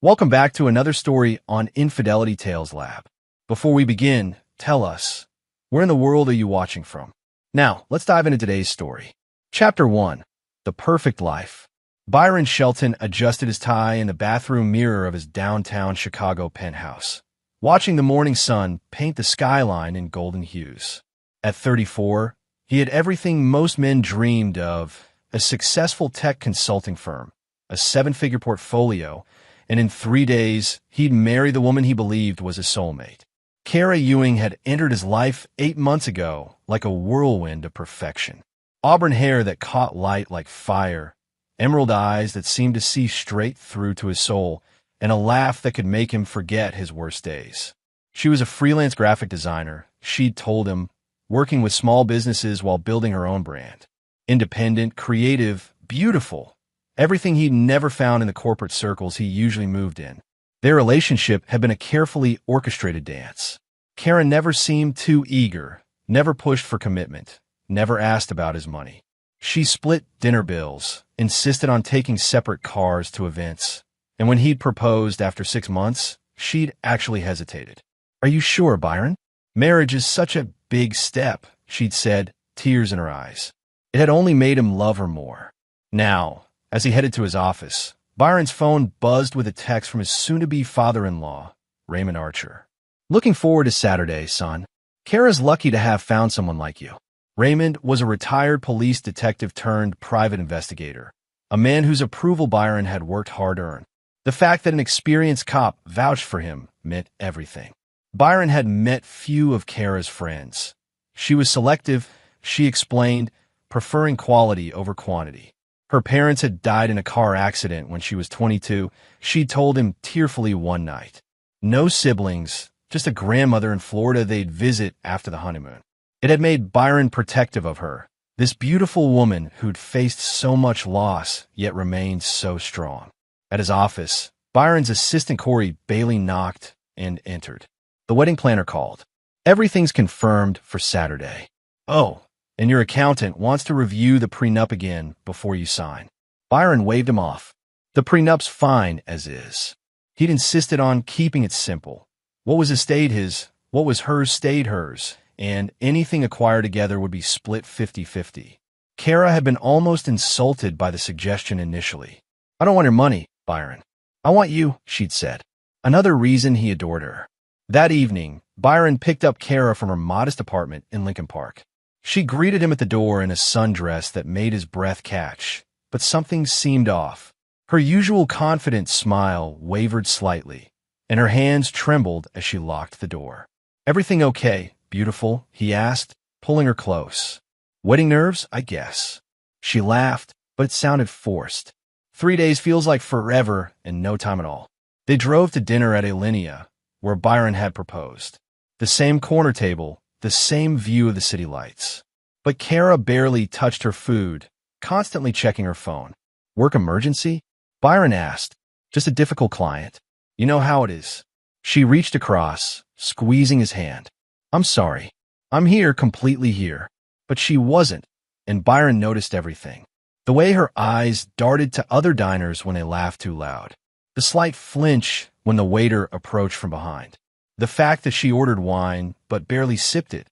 Welcome back to another story on Infidelity Tales Lab. Before we begin, tell us, where in the world are you watching from? Now, let's dive into today's story. Chapter 1. The Perfect Life. Byron Shelton adjusted his tie in the bathroom mirror of his downtown Chicago penthouse, watching the morning sun paint the skyline in golden hues. At 34, he had everything most men dreamed of: a successful tech consulting firm, a seven-figure portfolio, and in 3 days, he'd marry the woman he believed was his soulmate. Kara Ewing had entered his life 8 months ago like a whirlwind of perfection. Auburn hair that caught light like fire, emerald eyes that seemed to see straight through to his soul, and a laugh that could make him forget his worst days. She was a freelance graphic designer, she'd told him, working with small businesses while building her own brand. Independent, creative, beautiful. Everything he'd never found in the corporate circles he usually moved in. Their relationship had been a carefully orchestrated dance. Kara never seemed too eager, never pushed for commitment, never asked about his money. She split dinner bills, insisted on taking separate cars to events, and when he'd proposed after 6 months, she'd actually hesitated. "Are you sure, Byron? Marriage is such a big step," she'd said, tears in her eyes. It had only made him love her more. Now, as he headed to his office, Byron's phone buzzed with a text from his soon-to-be father-in-law, Raymond Archer. "Looking forward to Saturday, son. Kara's lucky to have found someone like you." Raymond was a retired police detective turned private investigator, a man whose approval Byron had worked hard to earn. The fact that an experienced cop vouched for him meant everything. Byron had met few of Kara's friends. She was selective, she explained, preferring quality over quantity. Her parents had died in a car accident when she was 22, she'd told him tearfully one night. No siblings, just a grandmother in Florida they'd visit after the honeymoon. It had made Byron protective of her, this beautiful woman who'd faced so much loss yet remained so strong. At his office, Byron's assistant Corey Bailey knocked and entered. The wedding planner called. "Everything's confirmed for Saturday." "Oh, and your accountant wants to review the prenup again before you sign." Byron waved him off. The prenup's fine as is. He'd insisted on keeping it simple. What was his stayed his, what was hers stayed hers, and anything acquired together would be split 50-50. Kara had been almost insulted by the suggestion initially. "I don't want your money, Byron. I want you," she'd said. Another reason he adored her. That evening, Byron picked up Kara from her modest apartment in Lincoln Park. She greeted him at the door in a sundress that made his breath catch, but something seemed off. Her usual confident smile wavered slightly, and her hands trembled as she locked the door. "Everything okay, beautiful?" he asked, pulling her close. "Wedding nerves, I guess." She laughed, but it sounded forced. 3 days feels like forever and no time at all. They drove to dinner at Alinea, where Byron had proposed. The same corner table, the same view of the city lights. But Kara barely touched her food, constantly checking her phone. "Work emergency?" Byron asked. "Just a difficult client. You know how it is." She reached across, squeezing his hand. "I'm sorry. I'm here, completely here." But she wasn't, and Byron noticed everything. The way her eyes darted to other diners when they laughed too loud. The slight flinch when the waiter approached from behind. The fact that she ordered wine but barely sipped it.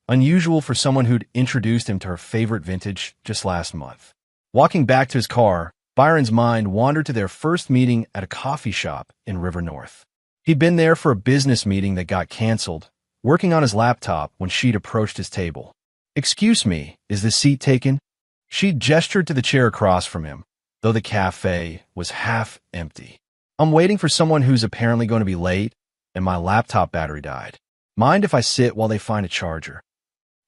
Unusual for someone who'd introduced him to her favorite vintage just last month. Walking back to his car, Byron's mind wandered to their first meeting at a coffee shop in River North. He'd been there for a business meeting that got canceled, working on his laptop when she'd approached his table. "Excuse me, is the seat taken?" She gestured to the chair across from him, though the cafe was half empty. "I'm waiting for someone who's apparently going to be late, and my laptop battery died. Mind if I sit while they find a charger?"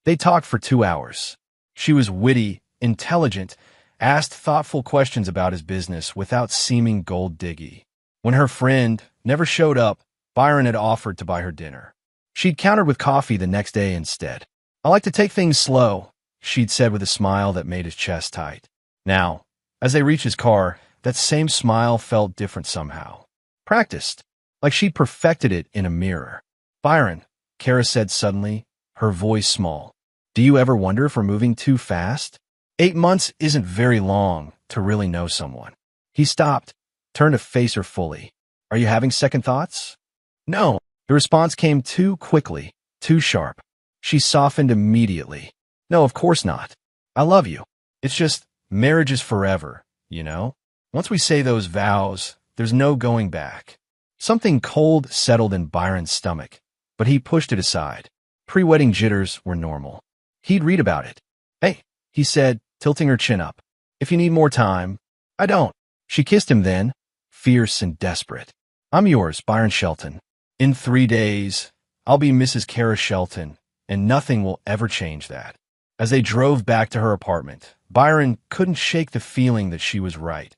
They talked for 2 hours. She was witty, intelligent, asked thoughtful questions about his business without seeming gold-diggy. When her friend never showed up, Byron had offered to buy her dinner. She'd countered with coffee the next day instead. "I like to take things slow," she'd said with a smile that made his chest tight. Now, as they reached his car, that same smile felt different somehow. Practiced, like she'd perfected it in a mirror. "Byron," Kara said suddenly, her voice small, "do you ever wonder if we're moving too fast? 8 months isn't very long to really know someone." He stopped, turned to face her fully. Are you having second thoughts? No. The response came too quickly, too sharp. She softened immediately. No, of course not. I love you. It's just, marriage is forever, you know? Once we say those vows, there's no going back. Something cold settled in Byron's stomach, but he pushed it aside. Pre-wedding jitters were normal. He'd read about it. Hey, he said, tilting her chin up. If you need more time. I don't. She kissed him then, fierce and desperate. I'm yours, Byron Shelton. In 3 days, I'll be Mrs. Kara Shelton, and nothing will ever change that. As they drove back to her apartment, Byron couldn't shake the feeling that she was right.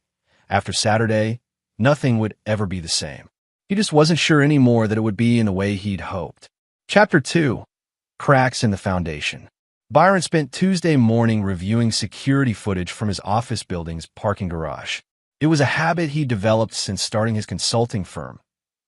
After Saturday, nothing would ever be the same. He just wasn't sure anymore that it would be in the way he'd hoped. Chapter 2. Cracks in the Foundation. Byron spent Tuesday morning reviewing security footage from his office building's parking garage. It was a habit he developed since starting his consulting firm.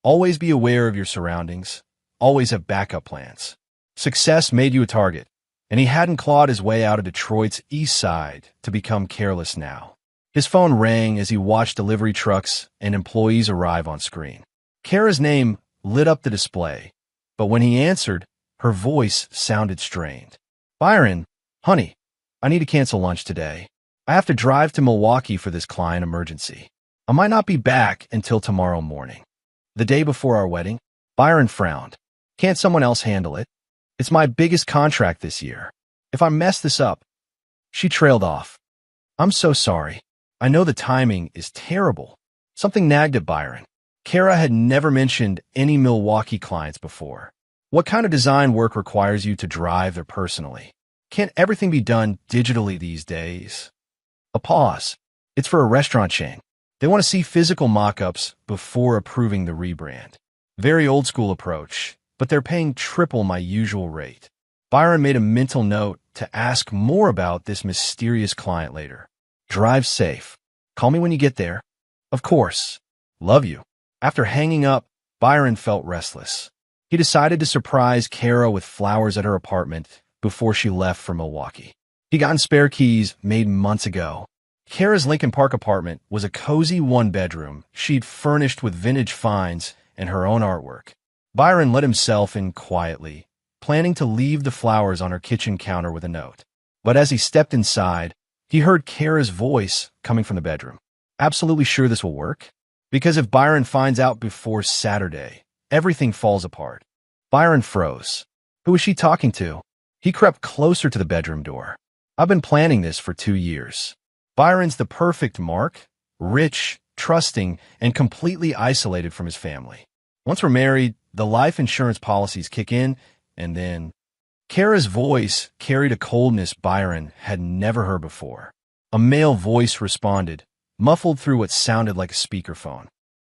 Always be aware of your surroundings. Always have backup plans. Success made you a target, and he hadn't clawed his way out of Detroit's east side to become careless now. His phone rang as he watched delivery trucks and employees arrive on screen. Kara's name lit up the display, but when he answered, her voice sounded strained. Byron, honey, I need to cancel lunch today. I have to drive to Milwaukee for this client emergency. I might not be back until tomorrow morning. The day before our wedding, Byron frowned. Can't someone else handle it? It's my biggest contract this year. If I mess this up. She trailed off. I'm so sorry. I know the timing is terrible. Something nagged at Byron. Kara had never mentioned any Milwaukee clients before. What kind of design work requires you to drive there personally? Can't everything be done digitally these days? A pause. It's for a restaurant chain. They want to see physical mock-ups before approving the rebrand. Very old school approach, but they're paying triple my usual rate. Byron made a mental note to ask more about this mysterious client later. Drive safe. Call me when you get there. Of course. Love you. After hanging up, Byron felt restless. He decided to surprise Kara with flowers at her apartment before she left for Milwaukee. He gotten spare keys made months ago. Kara's Lincoln Park apartment was a cozy one-bedroom she'd furnished with vintage finds and her own artwork. Byron let himself in quietly, planning to leave the flowers on her kitchen counter with a note. But as he stepped inside, he heard Kara's voice coming from the bedroom. Absolutely sure this will work? Because if Byron finds out before Saturday, everything falls apart. Byron froze. Who was she talking to? He crept closer to the bedroom door. I've been planning this for 2 years. Byron's the perfect mark, rich, trusting, and completely isolated from his family. Once we're married, the life insurance policies kick in, and then... Kara's voice carried a coldness Byron had never heard before. A male voice responded, muffled through what sounded like a speakerphone.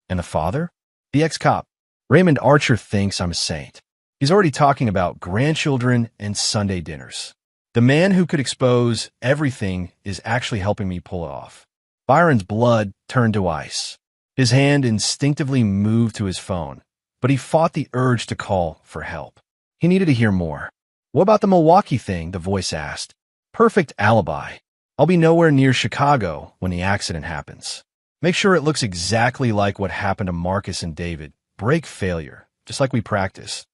And the father? The ex-cop. Raymond Archer thinks I'm a saint. He's already talking about grandchildren and Sunday dinners. The man who could expose everything is actually helping me pull it off. Byron's blood turned to ice. His hand instinctively moved to his phone, but he fought the urge to call for help. He needed to hear more. What about the Milwaukee thing? The voice asked. Perfect alibi. I'll be nowhere near Chicago when the accident happens. Make sure it looks exactly like what happened to Marcus and David. Break failure, just like we practice.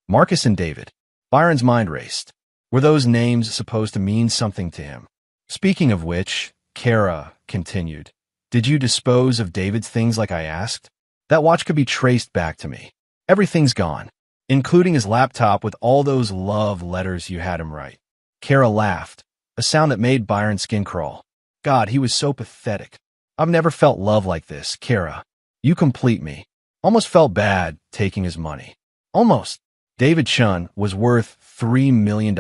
Marcus and David. Byron's mind raced. Were those names supposed to mean something to him? Speaking of which, Kara continued, did you dispose of David's things like I asked? That watch could be traced back to me. Everything's gone, including his laptop with all those love letters you had him write. Kara laughed, a sound that made Byron's skin crawl. God, he was so pathetic. I've never felt love like this, Kara. You complete me. Almost felt bad taking his money. Almost. David Chun was worth $3 million.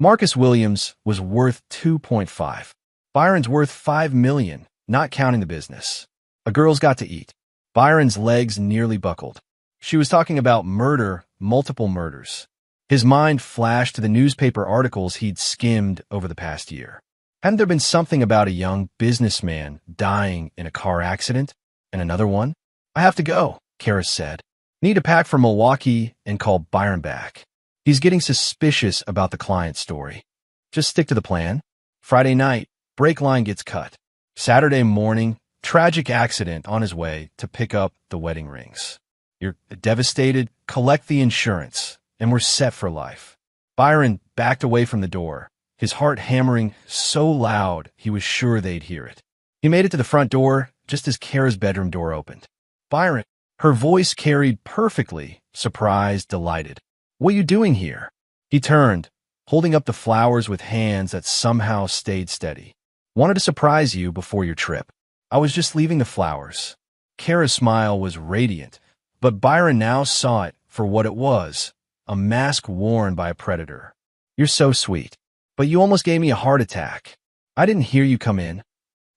Marcus Williams was worth 2.5. Byron's worth $5 million, not counting the business. A girl's got to eat. Byron's legs nearly buckled. She was talking about murder, multiple murders. His mind flashed to the newspaper articles he'd skimmed over the past year. Hadn't there been something about a young businessman dying in a car accident? And another one? I have to go, Kara said. Need to pack for Milwaukee and call Byron back. He's getting suspicious about the client story. Just stick to the plan. Friday night, brake line gets cut. Saturday morning, Tragic accident on his way to pick up the wedding rings. You're devastated, collect the insurance, and we're set for life. Byron backed away from the door, his heart hammering so loud he was sure they'd hear it. He made it to the front door just as Kara's bedroom door opened. Byron, her voice carried perfectly, surprised, delighted. What are you doing here? He turned, holding up the flowers with hands that somehow stayed steady. Wanted to surprise you before your trip. I was just leaving the flowers. Kara's smile was radiant, but Byron now saw it for what it was, a mask worn by a predator. You're so sweet, but you almost gave me a heart attack. I didn't hear you come in.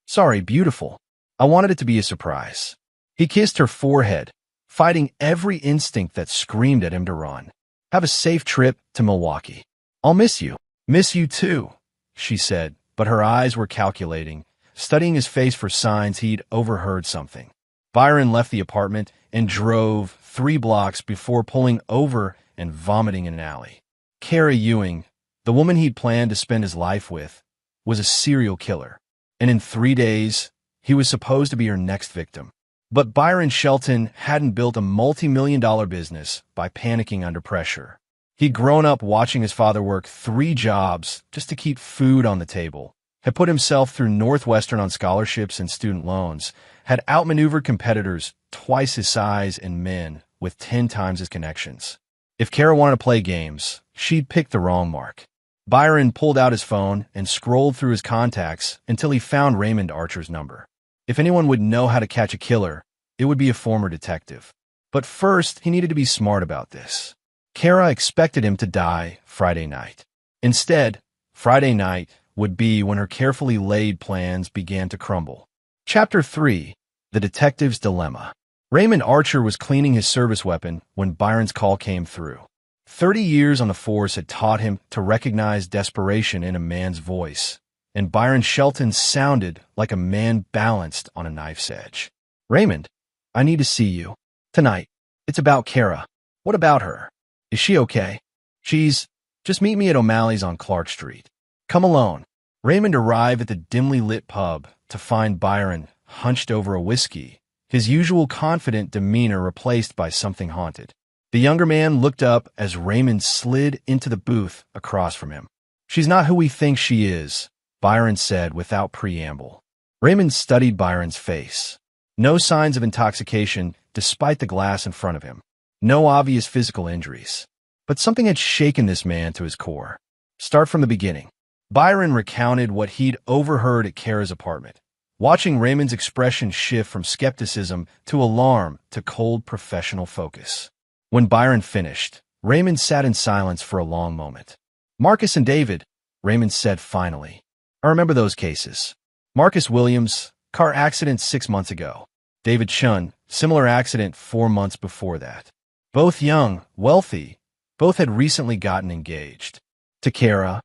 Sorry, beautiful. I wanted it to be a surprise. He kissed her forehead, fighting every instinct that screamed at him to run. Have a safe trip to Milwaukee. I'll miss you. Miss you too, she said, but her eyes were calculating, studying his face for signs he'd overheard something. Byron left the apartment and drove 3 blocks before pulling over and vomiting in an alley. Kara Ewing, the woman he'd planned to spend his life with, was a serial killer, and in 3 days, he was supposed to be her next victim. But Byron Shelton hadn't built a multi-million-dollar business by panicking under pressure. He'd grown up watching his father work 3 jobs just to keep food on the table, had put himself through Northwestern on scholarships and student loans, had outmaneuvered competitors twice his size and men with 10 times his connections. If Kara wanted to play games, she'd picked the wrong mark. Byron pulled out his phone and scrolled through his contacts until he found Raymond Archer's number. If anyone would know how to catch a killer, it would be a former detective. But first, he needed to be smart about this. Kara expected him to die Friday night. Instead, Friday night would be when her carefully laid plans began to crumble. Chapter 3: The Detective's Dilemma. Raymond Archer was cleaning his service weapon when Byron's call came through. 30 years on the force had taught him to recognize desperation in a man's voice, and Byron Shelton sounded like a man balanced on a knife's edge. Raymond, I need to see you. Tonight. It's about Kara. What about her? Is she okay? Just meet me at O'Malley's on Clark Street. Come alone. Raymond arrived at the dimly lit pub to find Byron hunched over a whiskey, his usual confident demeanor replaced by something haunted. The younger man looked up as Raymond slid into the booth across from him. She's not who we think she is, Byron said without preamble. Raymond studied Byron's face. No signs of intoxication despite the glass in front of him. No obvious physical injuries. But something had shaken this man to his core. Start from the beginning. Byron recounted what he'd overheard at Kara's apartment, watching Raymond's expression shift from skepticism to alarm to cold professional focus. When Byron finished, Raymond sat in silence for a long moment. Marcus and David, Raymond said finally. I remember those cases. Marcus Williams, car accident 6 months ago. David Chun, similar accident 4 months before that. Both young, wealthy, both had recently gotten engaged. To Kara.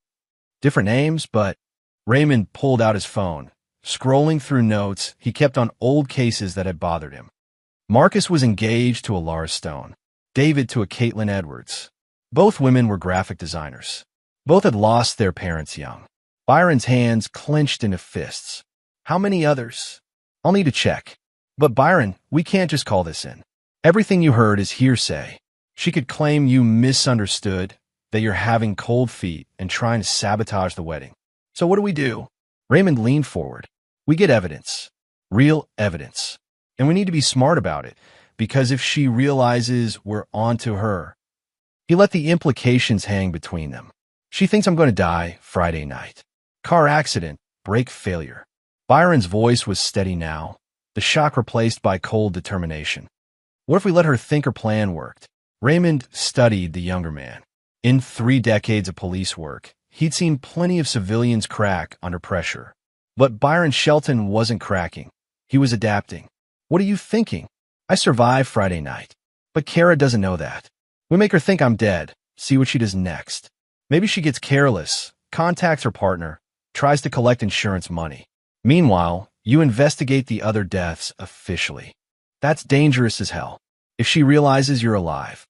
Different names, but Raymond pulled out his phone. Scrolling through notes, he kept on old cases that had bothered him. Marcus was engaged to a Laura Stone. David to a Caitlin Edwards. Both women were graphic designers. Both had lost their parents young. Byron's hands clenched into fists. How many others? I'll need to check. But Byron, we can't just call this in. Everything you heard is hearsay. She could claim you misunderstood, that you're having cold feet and trying to sabotage the wedding. So what do we do? Raymond leaned forward. We get evidence. Real evidence. And we need to be smart about it, because if she realizes we're onto her. He let the implications hang between them. She thinks I'm going to die Friday night. Car accident, brake failure. Byron's voice was steady now, the shock replaced by cold determination. What if we let her think her plan worked? Raymond studied the younger man. In 3 decades of police work, he'd seen plenty of civilians crack under pressure. But Byron Shelton wasn't cracking. He was adapting. What are you thinking? I survived Friday night. But Kara doesn't know that. We make her think I'm dead, see what she does next. Maybe she gets careless, contacts her partner, tries to collect insurance money. Meanwhile, you investigate the other deaths officially. That's dangerous as hell. If she realizes you're alive,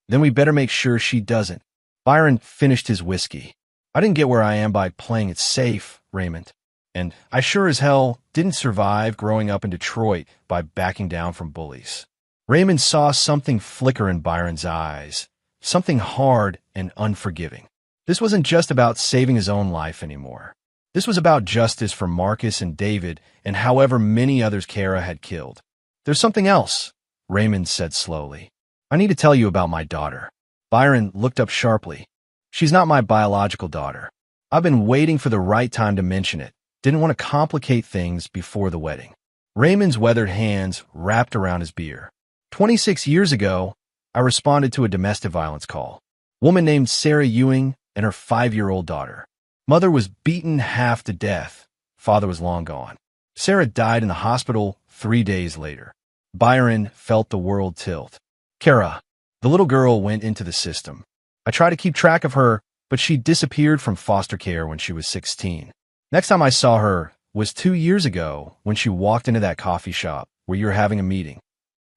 then we better make sure she doesn't. Byron finished his whiskey. I didn't get where I am by playing it safe, Raymond. And I sure as hell didn't survive growing up in Detroit by backing down from bullies. Raymond saw something flicker in Byron's eyes, something hard and unforgiving. This wasn't just about saving his own life anymore. This was about justice for Marcus and David and however many others Kara had killed. There's something else, Raymond said slowly. I need to tell you about my daughter. Byron looked up sharply. She's not my biological daughter. I've been waiting for the right time to mention it. Didn't want to complicate things before the wedding. Raymond's weathered hands wrapped around his beer. 26 years ago, I responded to a domestic violence call. Woman named Sarah Ewing and her 5-year-old daughter. Mother was beaten half to death. Father was long gone. Sarah died in the hospital 3 days later. Byron felt the world tilt. Kara, the little girl, went into the system. I tried to keep track of her, but she disappeared from foster care when she was 16. Next time I saw her was 2 years ago when she walked into that coffee shop where you were having a meeting.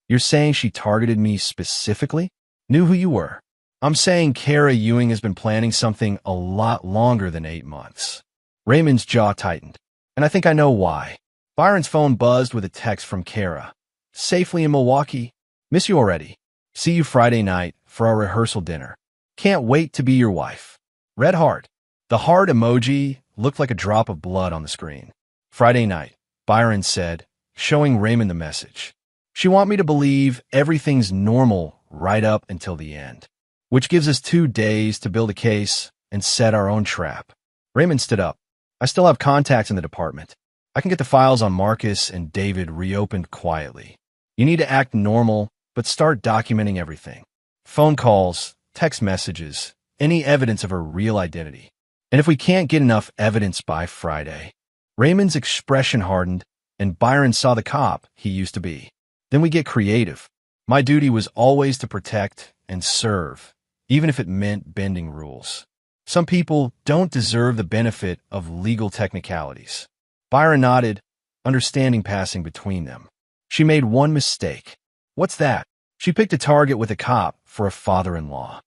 You're saying she targeted me specifically? Knew who you were? I'm saying Kara Ewing has been planning something a lot longer than 8 months. Raymond's jaw tightened. And I think I know why. Byron's phone buzzed with a text from Kara. Safely in Milwaukee. Miss you already. See you Friday night for our rehearsal dinner. Can't wait to be your wife. Red heart. The heart emoji looked like a drop of blood on the screen. Friday night, Byron said, showing Raymond the message. She want me to believe everything's normal right up until the end, which gives us 2 days to build a case and set our own trap. Raymond stood up. I still have contacts in the department. I can get the files on Marcus and David reopened quietly. You need to act normal, but start documenting everything. Phone calls, text messages, any evidence of her real identity. And if we can't get enough evidence by Friday, Raymond's expression hardened and Byron saw the cop he used to be. Then we get creative. My duty was always to protect and serve, even if it meant bending rules. Some people don't deserve the benefit of legal technicalities. Byron nodded, understanding passing between them. She made one mistake. What's that? She picked a target with a cop for a father-in-law.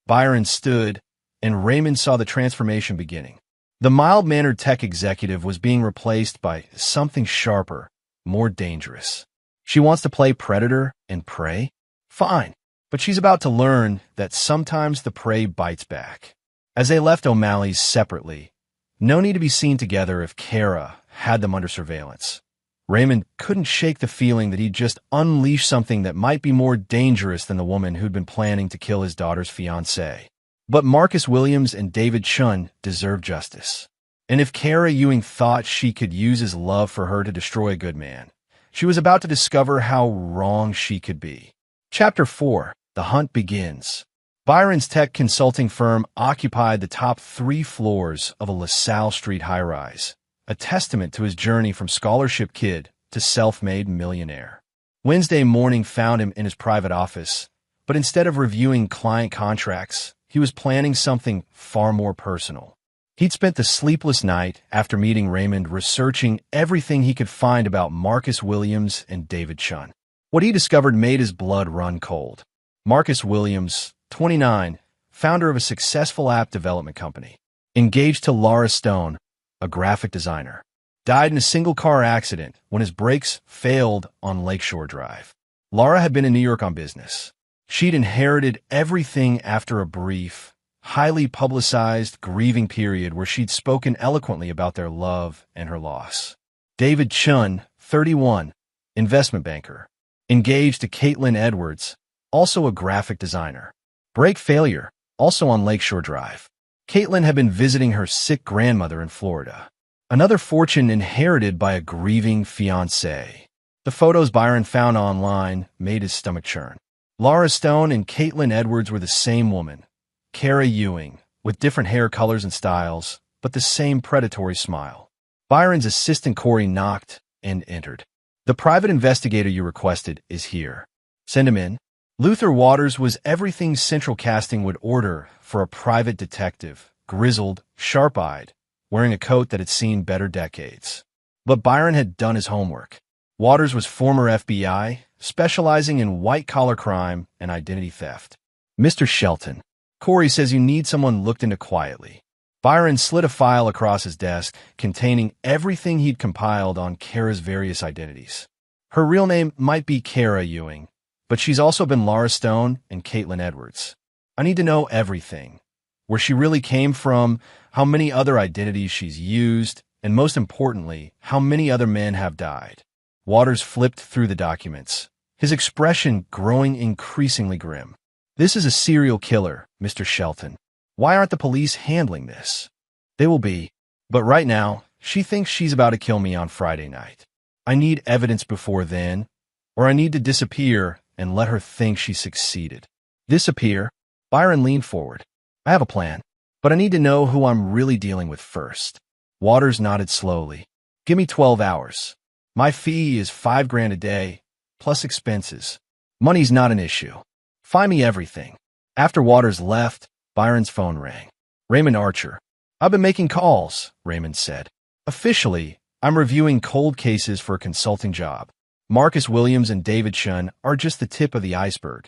Byron stood, and Raymond saw the transformation beginning. The mild-mannered tech executive was being replaced by something sharper, more dangerous. She wants to play predator and prey? Fine, but she's about to learn that sometimes the prey bites back. As they left O'Malley's separately, no need to be seen together if Kara had them under surveillance. Raymond couldn't shake the feeling that he'd just unleashed something that might be more dangerous than the woman who'd been planning to kill his daughter's fiancé. But Marcus Williams and David Chun deserve justice. And if Kara Ewing thought she could use his love for her to destroy a good man, she was about to discover how wrong she could be. Chapter 4. The Hunt Begins. Byron's tech consulting firm occupied the top 3 floors of a LaSalle Street high-rise, a testament to his journey from scholarship kid to self-made millionaire. Wednesday morning found him in his private office, but instead of reviewing client contracts, he was planning something far more personal. He'd spent the sleepless night after meeting Raymond researching everything he could find about Marcus Williams and David Chun. What he discovered made his blood run cold. Marcus Williams, 29, founder of a successful app development company, engaged to Laura Stone, a graphic designer, died in a single-car accident when his brakes failed on Lakeshore Drive. Laura had been in New York on business. She'd inherited everything after a brief, highly publicized grieving period where she'd spoken eloquently about their love and her loss. David Chun, 31, investment banker, engaged to Caitlin Edwards, also a graphic designer. Brake failure, also on Lakeshore Drive. Caitlin had been visiting her sick grandmother in Florida. Another fortune inherited by a grieving fiancé. The photos Byron found online made his stomach churn. Laura Stone and Caitlin Edwards were the same woman, Kara Ewing, with different hair colors and styles, but the same predatory smile. Byron's assistant Corey knocked and entered. The private investigator you requested is here. Send him in. Luther Waters was everything Central Casting would order for a private detective, grizzled, sharp-eyed, wearing a coat that had seen better decades. But Byron had done his homework. Waters was former FBI, specializing in white-collar crime and identity theft. Mr. Shelton, Corey says you need someone looked into quietly. Byron slid a file across his desk containing everything he'd compiled on Kara's various identities. Her real name might be Kara Ewing, but she's also been Laura Stone and Caitlin Edwards. I need to know everything. Where she really came from, how many other identities she's used, and most importantly, how many other men have died. Waters flipped through the documents, his expression growing increasingly grim. This is a serial killer, Mr. Shelton. Why aren't the police handling this? They will be. But right now, she thinks she's about to kill me on Friday night. I need evidence before then, or I need to disappear and let her think she succeeded. Disappear? Byron leaned forward. I have a plan, but I need to know who I'm really dealing with first. Waters nodded slowly. Give me 12 hours. My fee is $5,000 a day, plus expenses. Money's not an issue. Find me everything. After Waters left, Byron's phone rang. Raymond Archer. I've been making calls, Raymond said. Officially, I'm reviewing cold cases for a consulting job. Marcus Williams and David Shun are just the tip of the iceberg.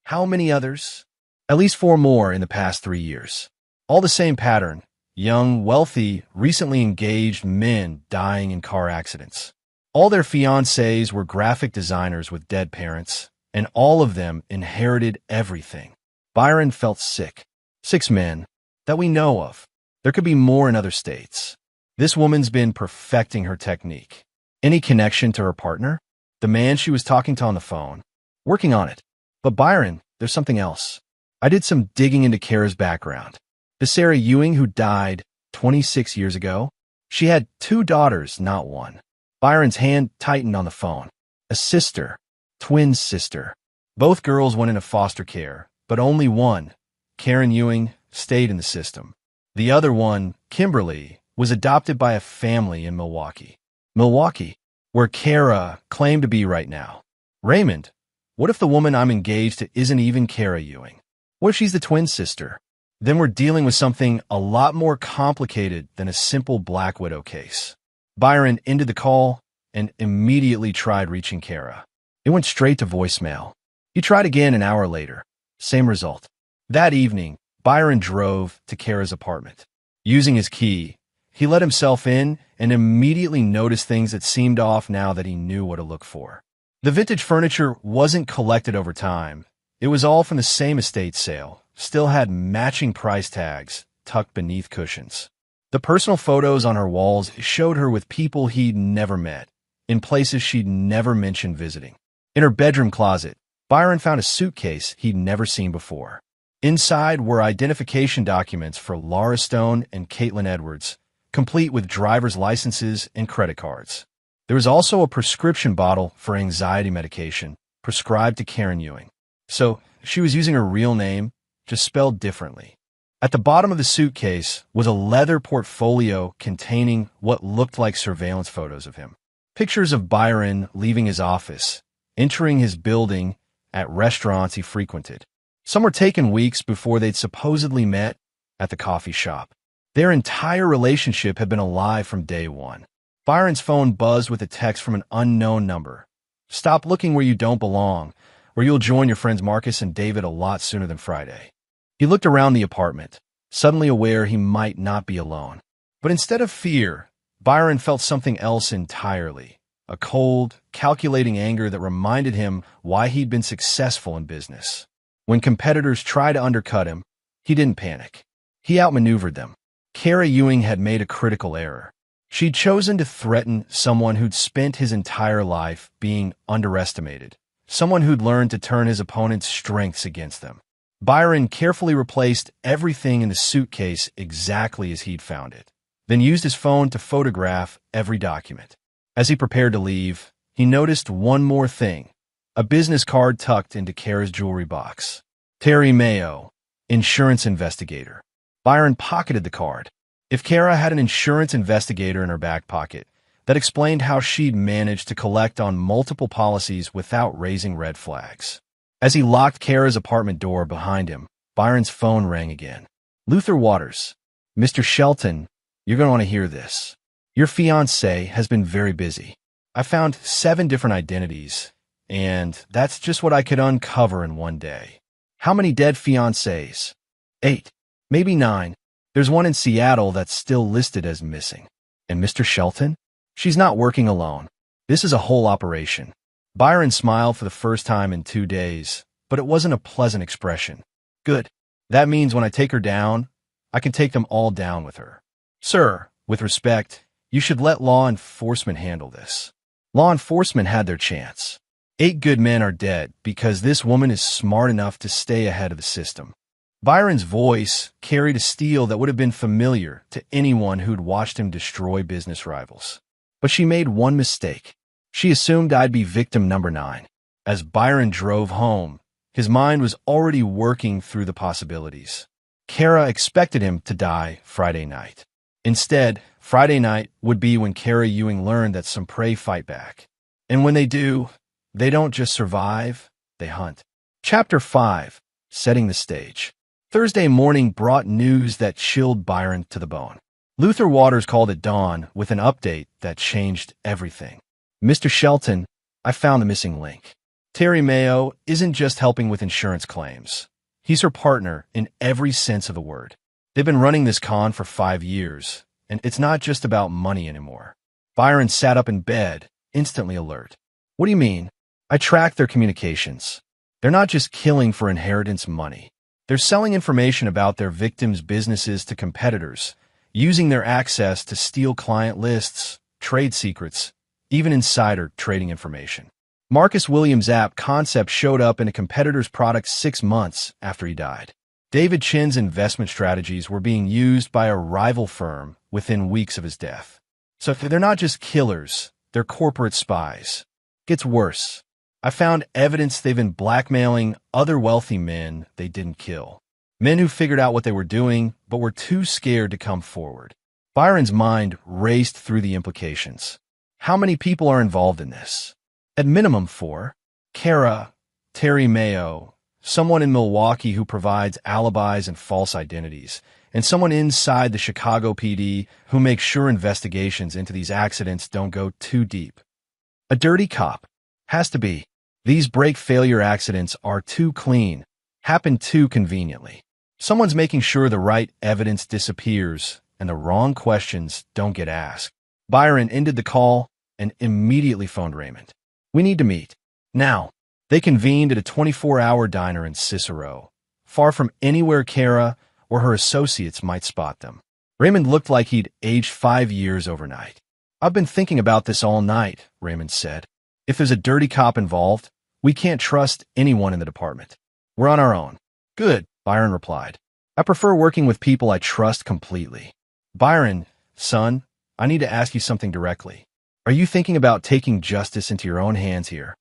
How many others? At least 4 more in the past 3 years. All the same pattern. Young, wealthy, recently engaged men dying in car accidents. All their fiancés were graphic designers with dead parents, and all of them inherited everything. Byron felt sick. 6 men that we know of. There could be more in other states. This woman's been perfecting her technique. Any connection to her partner? The man she was talking to on the phone? Working on it. But Byron, there's something else. I did some digging into Kara's background. The Sarah Ewing who died 26 years ago, she had 2 daughters, not 1. Byron's hand tightened on the phone. A sister. Twin sister. Both girls went into foster care, but only one, Karen Ewing, stayed in the system. The other one, Kimberly, was adopted by a family in Milwaukee. Milwaukee, where Kara claimed to be right now. Raymond, what if the woman I'm engaged to isn't even Kara Ewing? What if she's the twin sister? Then we're dealing with something a lot more complicated than a simple Black Widow case. Byron ended the call and immediately tried reaching Kara. It went straight to voicemail. He tried again an hour later. Same result. That evening, Byron drove to Kara's apartment. Using his key, he let himself in and immediately noticed things that seemed off now that he knew what to look for. The vintage furniture wasn't collected over time. It was all from the same estate sale, still had matching price tags tucked beneath cushions. The personal photos on her walls showed her with people he'd never met, in places she'd never mentioned visiting. In her bedroom closet, Byron found a suitcase he'd never seen before. Inside were identification documents for Laura Stone and Caitlin Edwards, complete with driver's licenses and credit cards. There was also a prescription bottle for anxiety medication, prescribed to Karen Ewing. So she was using her real name, just spelled differently. At the bottom of the suitcase was a leather portfolio containing what looked like surveillance photos of him. Pictures of Byron leaving his office, entering his building, at restaurants he frequented. Some were taken weeks before they'd supposedly met at the coffee shop. Their entire relationship had been alive from day one. Byron's phone buzzed with a text from an unknown number. Stop looking where you don't belong, or you'll join your friends Marcus and David a lot sooner than Friday. He looked around the apartment, suddenly aware he might not be alone. But instead of fear, Byron felt something else entirely. A cold, calculating anger that reminded him why he'd been successful in business. When competitors tried to undercut him, he didn't panic. He outmaneuvered them. Kara Ewing had made a critical error. She'd chosen to threaten someone who'd spent his entire life being underestimated, someone who'd learned to turn his opponent's strengths against them. Byron carefully replaced everything in the suitcase exactly as he'd found it, then used his phone to photograph every document. As he prepared to leave, he noticed one more thing, a business card tucked into Kara's jewelry box. Terry Mayo, insurance investigator. Byron pocketed the card. If Kara had an insurance investigator in her back pocket, that explained how she'd managed to collect on multiple policies without raising red flags. As he locked Kara's apartment door behind him, Byron's phone rang again. Luther Waters. Mr. Shelton, you're going to want to hear this. Your fiancé has been very busy. I found 7 different identities, and that's just what I could uncover in one day. How many dead fiancés? 8, maybe 9. There's one in Seattle that's still listed as missing. And Mr. Shelton? She's not working alone. This is a whole operation. Byron smiled for the first time in 2 days, but it wasn't a pleasant expression. Good. That means when I take her down, I can take them all down with her. Sir, with respect, you should let law enforcement handle this. Law enforcement had their chance. 8 good men are dead because this woman is smart enough to stay ahead of the system. Byron's voice carried a steel that would have been familiar to anyone who'd watched him destroy business rivals. But she made one mistake. She assumed I'd be victim number 9. As Byron drove home, his mind was already working through the possibilities. Kara expected him to die Friday night. Instead, Friday night would be when Kara Ewing learned that some prey fight back. And when they do, they don't just survive, they hunt. Chapter 5. Setting the Stage. Thursday morning brought news that chilled Byron to the bone. Luther Waters called at dawn with an update that changed everything. Mr. Shelton, I found the missing link. Terry Mayo isn't just helping with insurance claims. He's her partner in every sense of the word. They've been running this con for 5 years, and it's not just about money anymore. Byron sat up in bed, instantly alert. What do you mean? I tracked their communications. They're not just killing for inheritance money. They're selling information about their victims' businesses to competitors, using their access to steal client lists, trade secrets, even insider trading information. Marcus Williams' app concept showed up in a competitor's product 6 months after he died. David Chin's investment strategies were being used by a rival firm within weeks of his death. So they're not just killers, they're corporate spies. Gets worse. I found evidence they've been blackmailing other wealthy men they didn't kill. Men who figured out what they were doing, but were too scared to come forward. Byron's mind raced through the implications. How many people are involved in this? At minimum 4. Kara, Terry Mayo, someone in Milwaukee who provides alibis and false identities, and someone inside the Chicago PD who makes sure investigations into these accidents don't go too deep. A dirty cop. Has to be. These brake failure accidents are too clean, happen too conveniently. Someone's making sure the right evidence disappears and the wrong questions don't get asked. Byron ended the call and immediately phoned Raymond. We need to meet. Now. They convened at a 24-hour diner in Cicero, far from anywhere Kara or her associates might spot them. Raymond looked like he'd aged 5 years overnight. I've been thinking about this all night, Raymond said. If there's a dirty cop involved, we can't trust anyone in the department. We're on our own. Good, Byron replied. I prefer working with people I trust completely. Byron, son, I need to ask you something directly. Are you thinking about taking justice into your own hands here?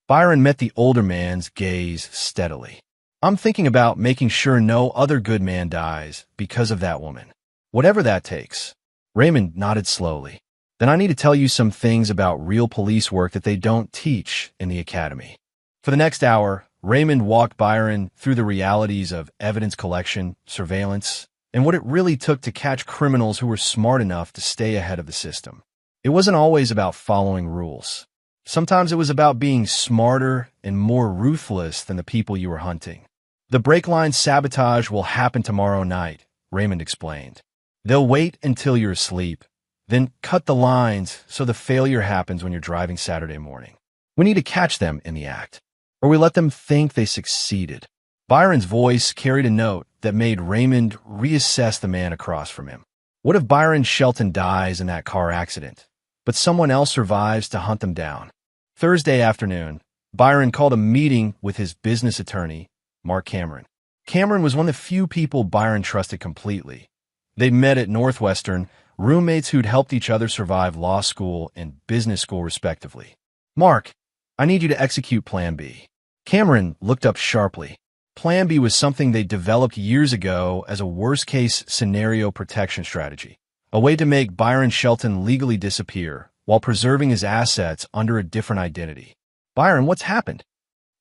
Byron met the older man's gaze steadily. I'm thinking about making sure no other good man dies because of that woman. Whatever that takes. Raymond nodded slowly. Then I need to tell you some things about real police work that they don't teach in the academy. For the next hour, Raymond walked Byron through the realities of evidence collection, surveillance, and what it really took to catch criminals who were smart enough to stay ahead of the system. It wasn't always about following rules. Sometimes it was about being smarter and more ruthless than the people you were hunting. The brake line sabotage will happen tomorrow night, Raymond explained. They'll wait until you're asleep, then cut the lines so the failure happens when you're driving Saturday morning. We need to catch them in the act, or we let them think they succeeded. Byron's voice carried a note that made Raymond reassess the man across from him. What if Byron Shelton dies in that car accident, but someone else survives to hunt them down? Thursday afternoon, Byron called a meeting with his business attorney, Mark Cameron. Cameron was one of the few people Byron trusted completely. They'd met at Northwestern, roommates who'd helped each other survive law school and business school respectively. Mark, I need you to execute Plan B. Cameron looked up sharply. Plan B was something they developed years ago as a worst-case scenario protection strategy, a way to make Byron Shelton legally disappear while preserving his assets under a different identity. Byron, what's happened?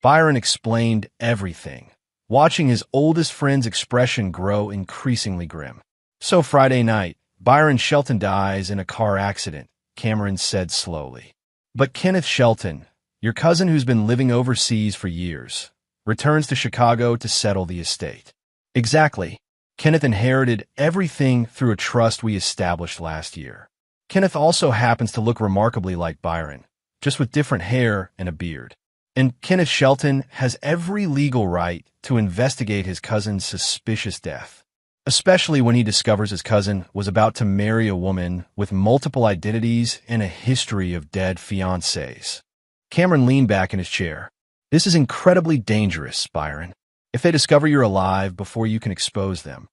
Byron explained everything, watching his oldest friend's expression grow increasingly grim. So Friday night, Byron Shelton dies in a car accident, Cameron said slowly. But Kenneth Shelton, your cousin who's been living overseas for years, returns to Chicago to settle the estate. Exactly. Kenneth inherited everything through a trust we established last year. Kenneth also happens to look remarkably like Byron, just with different hair and a beard. And Kenneth Shelton has every legal right to investigate his cousin's suspicious death, especially when he discovers his cousin was about to marry a woman with multiple identities and a history of dead fiancés. Cameron leaned back in his chair. This is incredibly dangerous, Byron. If they discover you're alive before you can expose them,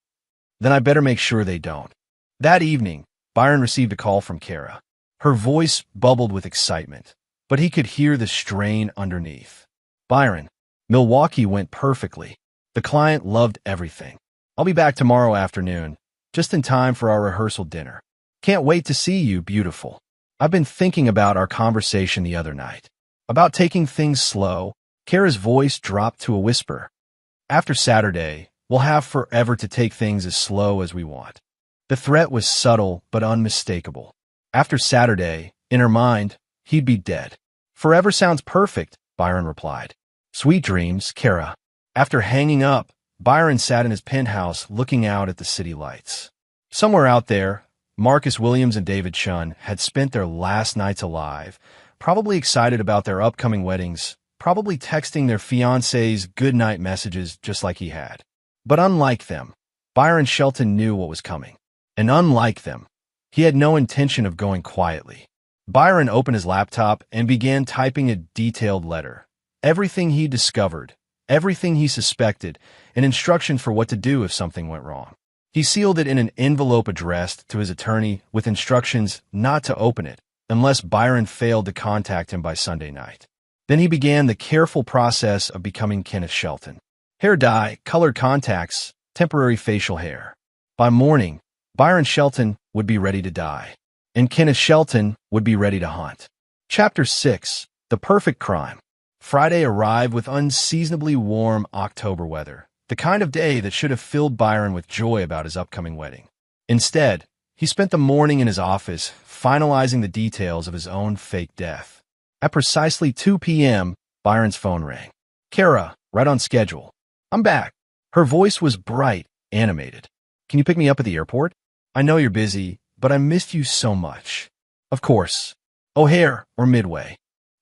then I better make sure they don't. That evening, Byron received a call from Kara. Her voice bubbled with excitement, but he could hear the strain underneath. Byron, Milwaukee went perfectly. The client loved everything. I'll be back tomorrow afternoon, just in time for our rehearsal dinner. Can't wait to see you, beautiful. I've been thinking about our conversation the other night. About taking things slow. Kara's voice dropped to a whisper. After Saturday, we'll have forever to take things as slow as we want. The threat was subtle but unmistakable. After Saturday, in her mind, he'd be dead. Forever sounds perfect, Byron replied. Sweet dreams, Kara. After hanging up, Byron sat in his penthouse looking out at the city lights. Somewhere out there, Marcus Williams and David Chun had spent their last nights alive, probably excited about their upcoming weddings, probably texting their fiancés goodnight messages just like he had. But unlike them, Byron Shelton knew what was coming. And unlike them, he had no intention of going quietly. Byron opened his laptop and began typing a detailed letter. Everything he discovered, everything he suspected, and instructions for what to do if something went wrong. He sealed it in an envelope addressed to his attorney with instructions not to open it unless Byron failed to contact him by Sunday night. Then he began the careful process of becoming Kenneth Shelton. Hair dye, colored contacts, temporary facial hair. By morning, Byron Shelton would be ready to die, and Kenneth Shelton would be ready to hunt. Chapter 6. The Perfect Crime. Friday arrived with unseasonably warm October weather, the kind of day that should have filled Byron with joy about his upcoming wedding. Instead, he spent the morning in his office finalizing the details of his own fake death. At precisely 2 p.m., Byron's phone rang. Kara, right on schedule. I'm back. Her voice was bright, animated. Can you pick me up at the airport? I know you're busy, but I missed you so much. Of course. O'Hare or Midway?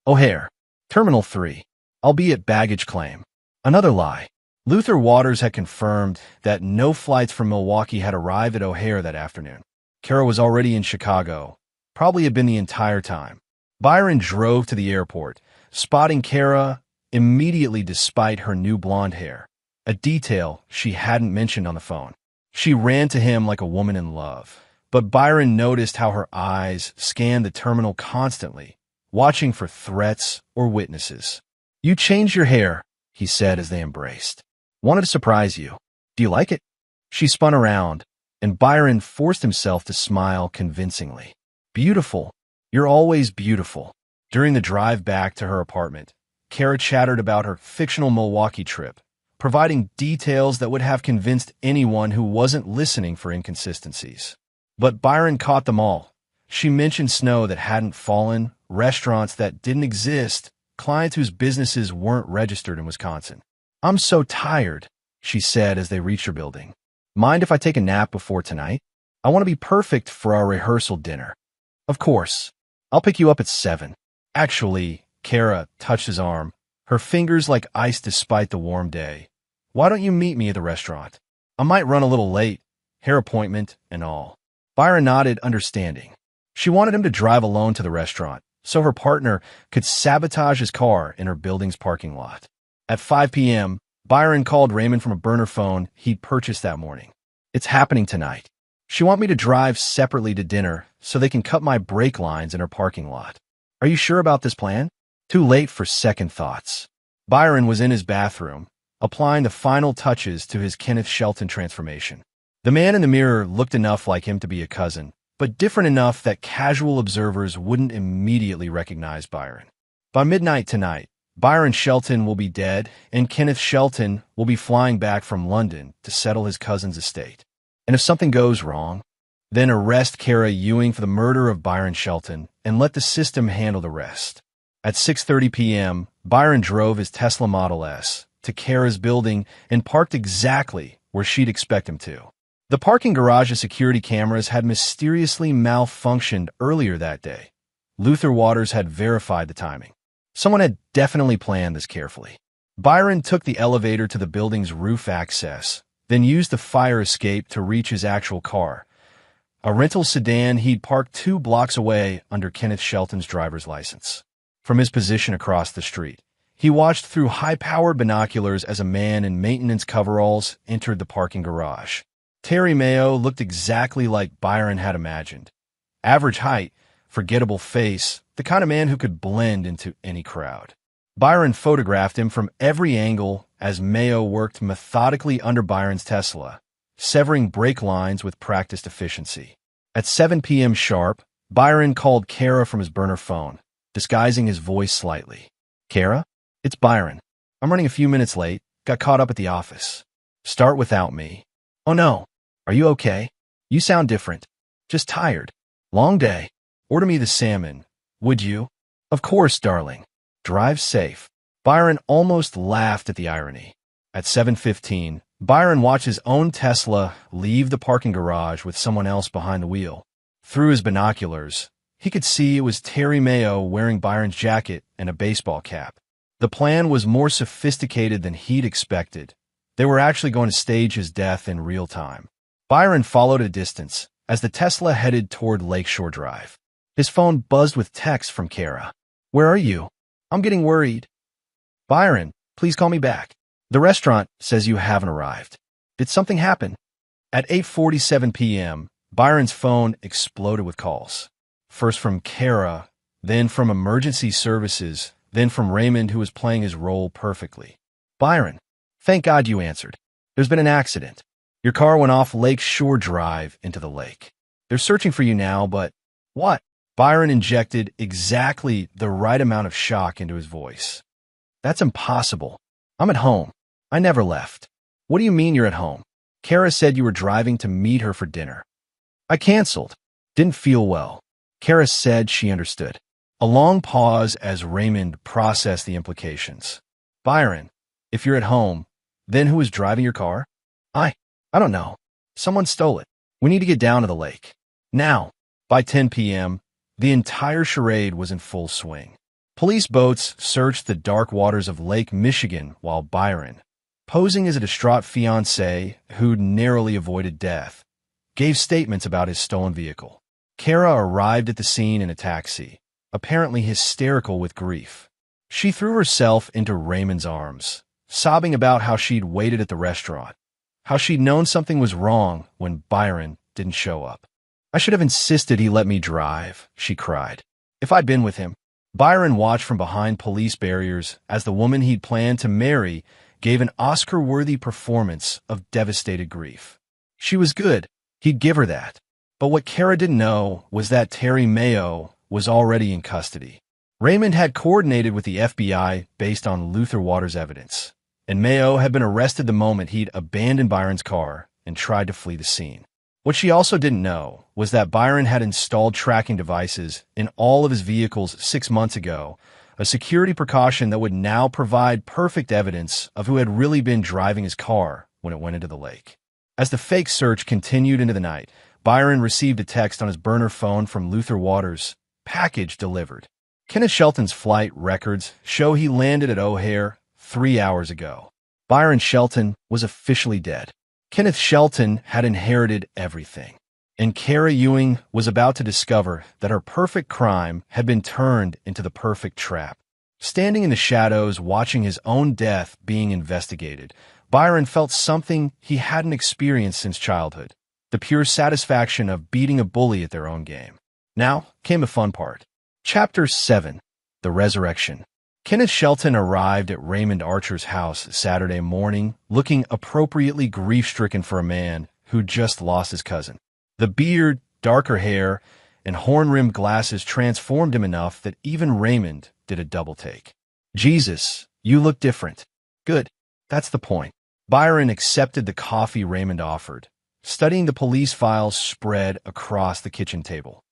O'Hare. Terminal 3. I'll be at baggage claim. Another lie. Luther Waters had confirmed that no flights from Milwaukee had arrived at O'Hare that afternoon. Kara was already in Chicago, probably had been the entire time. Byron drove to the airport, spotting Kara immediately despite her new blonde hair, a detail she hadn't mentioned on the phone. She ran to him like a woman in love, but Byron noticed how her eyes scanned the terminal constantly, watching for threats or witnesses. You changed your hair, he said as they embraced. Wanted to surprise you. Do you like it? She spun around, and Byron forced himself to smile convincingly. Beautiful. You're always beautiful. During the drive back to her apartment, Kara chattered about her fictional Milwaukee trip, providing details that would have convinced anyone who wasn't listening for inconsistencies. But Byron caught them all. She mentioned snow that hadn't fallen, restaurants that didn't exist, clients whose businesses weren't registered in Wisconsin. I'm so tired, she said as they reached her building. Mind if I take a nap before tonight? I want to be perfect for our rehearsal dinner. Of course. I'll pick you up at 7. Actually, Kara touched his arm, her fingers like ice despite the warm day. Why don't you meet me at the restaurant? I might run a little late, hair appointment and all. Byron nodded, understanding. She wanted him to drive alone to the restaurant, so her partner could sabotage his car in her building's parking lot. At 5 p.m., Byron called Raymond from a burner phone he'd purchased that morning. It's happening tonight. She want me to drive separately to dinner so they can cut my brake lines in her parking lot. Are you sure about this plan? Too late for second thoughts. Byron was in his bathroom, applying the final touches to his Kenneth Shelton transformation. The man in the mirror looked enough like him to be a cousin, but different enough that casual observers wouldn't immediately recognize Byron. By midnight tonight, Byron Shelton will be dead, and Kenneth Shelton will be flying back from London to settle his cousin's estate. And if something goes wrong, then arrest Kara Ewing for the murder of Byron Shelton and let the system handle the rest. At 6:30 p.m., Byron drove his Tesla Model S to Kara's building and parked exactly where she'd expect him to. The parking garage's security cameras had mysteriously malfunctioned earlier that day. Luther Waters had verified the timing. Someone had definitely planned this carefully. Byron took the elevator to the building's roof access, then used the fire escape to reach his actual car, a rental sedan he'd parked 2 blocks away under Kenneth Shelton's driver's license. From his position across the street, he watched through high-powered binoculars as a man in maintenance coveralls entered the parking garage. Terry Mayo looked exactly like Byron had imagined. Average height, forgettable face, the kind of man who could blend into any crowd. Byron photographed him from every angle as Mayo worked methodically under Byron's Tesla, severing brake lines with practiced efficiency. At 7 p.m. sharp, Byron called Kara from his burner phone, disguising his voice slightly. "Kara? It's Byron. I'm running a few minutes late. Got caught up at the office. Start without me." "Oh no. Are you okay? You sound different. Just tired. Long day. Order me the salmon, would you?" "Of course, darling. Drive safe." Byron almost laughed at the irony. At 7:15, Byron watched his own Tesla leave the parking garage with someone else behind the wheel. Through his binoculars, he could see it was Terry Mayo wearing Byron's jacket and a baseball cap. The plan was more sophisticated than he'd expected. They were actually going to stage his death in real time. Byron followed at a distance as the Tesla headed toward Lakeshore Drive. His phone buzzed with texts from Kara. "Where are you? I'm getting worried." "Byron, please call me back. The restaurant says you haven't arrived. Did something happen?" At 8:47 p.m., Byron's phone exploded with calls. First from Kara, then from emergency services, then from Raymond, who was playing his role perfectly. "Byron, thank God you answered. There's been an accident. Your car went off Lakeshore Drive into the lake. They're searching for you now, but..." "What?" Byron injected exactly the right amount of shock into his voice. "That's impossible. I'm at home. I never left." "What do you mean you're at home? Kara said you were driving to meet her for dinner." "I canceled. Didn't feel well." Kara said she understood. A long pause as Raymond processed the implications. "Byron, if you're at home, then who was driving your car?" I don't know. Someone stole it. We need to get down to the lake. Now." By 10 p.m., the entire charade was in full swing. Police boats searched the dark waters of Lake Michigan while Byron, posing as a distraught fiancé who'd narrowly avoided death, gave statements about his stolen vehicle. Kara arrived at the scene in a taxi, apparently hysterical with grief. She threw herself into Raymond's arms, sobbing about how she'd waited at the restaurant, how she'd known something was wrong when Byron didn't show up. "I should have insisted he let me drive," she cried. "If I'd been with him." Byron watched from behind police barriers as the woman he'd planned to marry gave an Oscar-worthy performance of devastated grief. She was good. He'd give her that. But what Kara didn't know was that Terry Mayo was already in custody. Raymond had coordinated with the FBI based on Luther Waters' evidence, and Mayo had been arrested the moment he'd abandoned Byron's car and tried to flee the scene. What she also didn't know was that Byron had installed tracking devices in all of his vehicles 6 months ago, a security precaution that would now provide perfect evidence of who had really been driving his car when it went into the lake. As the fake search continued into the night, Byron received a text on his burner phone from Luther Waters. "Package delivered." Kenneth Shelton's flight records show he landed at O'Hare 3 hours ago. Byron Shelton was officially dead. Kenneth Shelton had inherited everything, and Kara Ewing was about to discover that her perfect crime had been turned into the perfect trap. Standing in the shadows, watching his own death being investigated, Byron felt something he hadn't experienced since childhood, the pure satisfaction of beating a bully at their own game. Now came the fun part. Chapter 7. The Resurrection. Kenneth Shelton arrived at Raymond Archer's house Saturday morning, looking appropriately grief-stricken for a man who'd just lost his cousin. The beard, darker hair, and horn-rimmed glasses transformed him enough that even Raymond did a double-take. "Jesus, you look different." "Good. That's the point." Byron accepted the coffee Raymond offered, studying the police files spread across the kitchen table.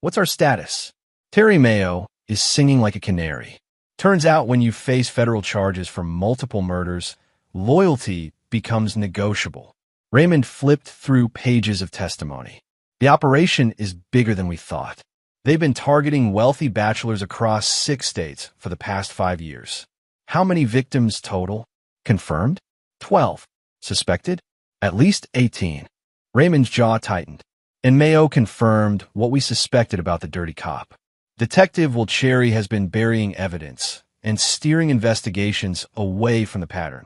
"What's our status?" "Terry Mayo is singing like a canary. Turns out when you face federal charges for multiple murders, loyalty becomes negotiable." Raymond flipped through pages of testimony. The operation is bigger than we thought. They've been targeting wealthy bachelors across 6 states for the past 5 years. How many victims total? Confirmed? 12. Suspected? At least 18. Raymond's jaw tightened, and Mayo confirmed what we suspected about the dirty cop. Detective Wilcherry has been burying evidence and steering investigations away from the pattern.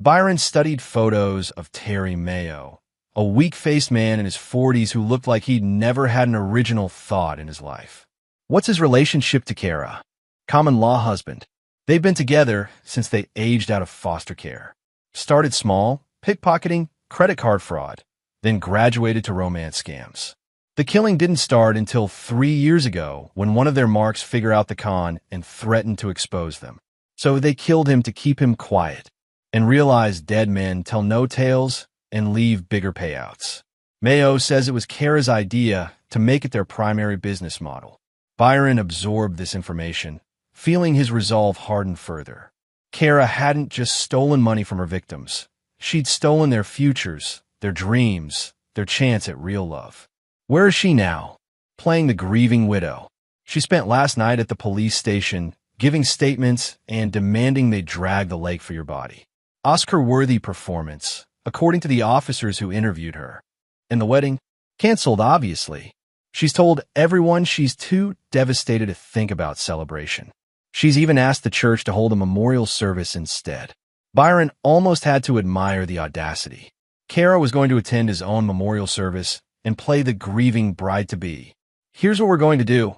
Byron studied photos of Terry Mayo, a weak-faced man in his 40s who looked like he'd never had an original thought in his life. What's his relationship to Kara? Common-law husband. They've been together since they aged out of foster care. Started small, pickpocketing, credit card fraud, then graduated to romance scams. The killing didn't start until 3 years ago when one of their marks figured out the con and threatened to expose them. So they killed him to keep him quiet and realized dead men tell no tales and leave bigger payouts. Mayo says it was Kara's idea to make it their primary business model. Byron absorbed this information, feeling his resolve harden further. Kara hadn't just stolen money from her victims. She'd stolen their futures, their dreams, their chance at real love. Where is she now? Playing the grieving widow. She spent last night at the police station, giving statements and demanding they drag the lake for your body. Oscar-worthy performance, according to the officers who interviewed her. And the wedding? Canceled, obviously. She's told everyone she's too devastated to think about celebration. She's even asked the church to hold a memorial service instead. Byron almost had to admire the audacity. Kara was going to attend his own memorial service and play the grieving bride-to-be. Here's what we're going to do,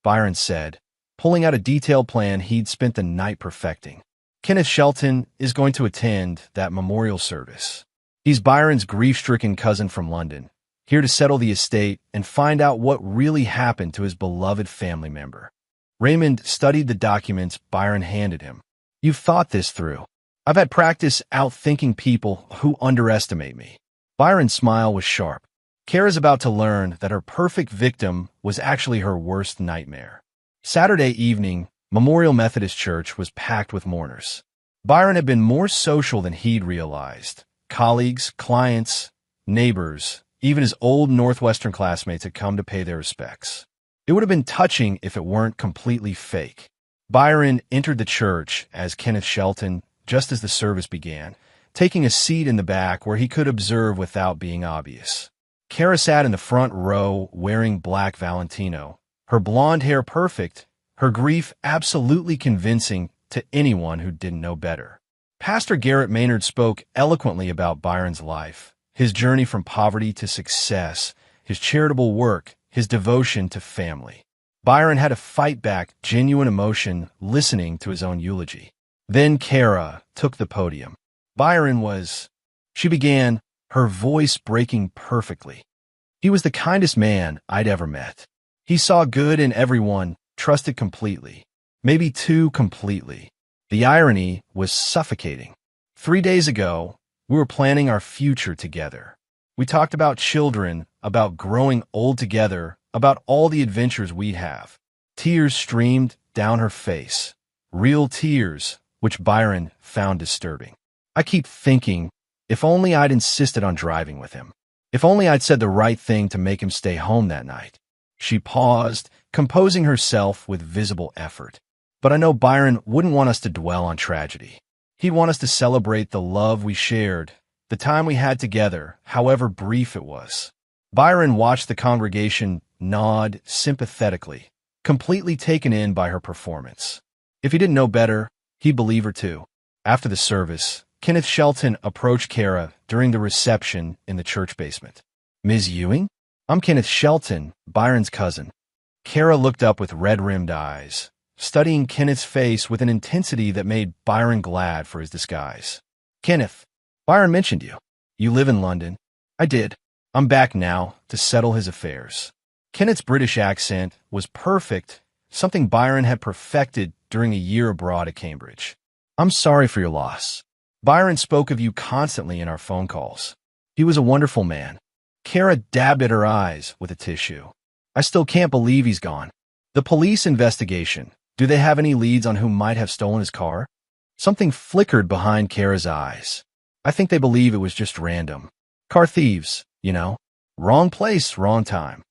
Byron said, pulling out a detailed plan he'd spent the night perfecting. Kenneth Shelton is going to attend that memorial service. He's Byron's grief-stricken cousin from London, here to settle the estate and find out what really happened to his beloved family member. Raymond studied the documents Byron handed him. You've thought this through. I've had practice outthinking people who underestimate me. Byron's smile was sharp. Kara's about to learn that her perfect victim was actually her worst nightmare. Saturday evening, Memorial Methodist Church was packed with mourners. Byron had been more social than he'd realized. Colleagues, clients, neighbors, even his old Northwestern classmates had come to pay their respects. It would have been touching if it weren't completely fake. Byron entered the church as Kenneth Shelton just as the service began, taking a seat in the back where he could observe without being obvious. Kara sat in the front row wearing black Valentino, her blonde hair perfect, her grief absolutely convincing to anyone who didn't know better. Pastor Garrett Maynard spoke eloquently about Byron's life, his journey from poverty to success, his charitable work, his devotion to family. Byron had to fight back genuine emotion listening to his own eulogy. Then Kara took the podium. She began, her voice breaking perfectly. He was the kindest man I'd ever met. He saw good in everyone, trusted completely, maybe too completely. The irony was suffocating. 3 days ago, we were planning our future together. We talked about children, about growing old together, about all the adventures we'd have. Tears streamed down her face, real tears, which Byron found disturbing. I keep thinking, if only I'd insisted on driving with him. If only I'd said the right thing to make him stay home that night. She paused, composing herself with visible effort. But I know Byron wouldn't want us to dwell on tragedy. He'd want us to celebrate the love we shared, the time we had together, however brief it was. Byron watched the congregation nod sympathetically, completely taken in by her performance. If he didn't know better, he'd believe her too. After the service, Kenneth Shelton approached Kara during the reception in the church basement. Ms. Ewing? I'm Kenneth Shelton, Byron's cousin. Kara looked up with red-rimmed eyes, studying Kenneth's face with an intensity that made Byron glad for his disguise. Kenneth, Byron mentioned you. You live in London. I did. I'm back now to settle his affairs. Kenneth's British accent was perfect, something Byron had perfected during a year abroad at Cambridge. I'm sorry for your loss. Byron spoke of you constantly in our phone calls. He was a wonderful man. Kara dabbed at her eyes with a tissue. I still can't believe he's gone. The police investigation, do they have any leads on who might have stolen his car? Something flickered behind Kara's eyes. I think they believe it was just random. Car thieves, you know. Wrong place, wrong time.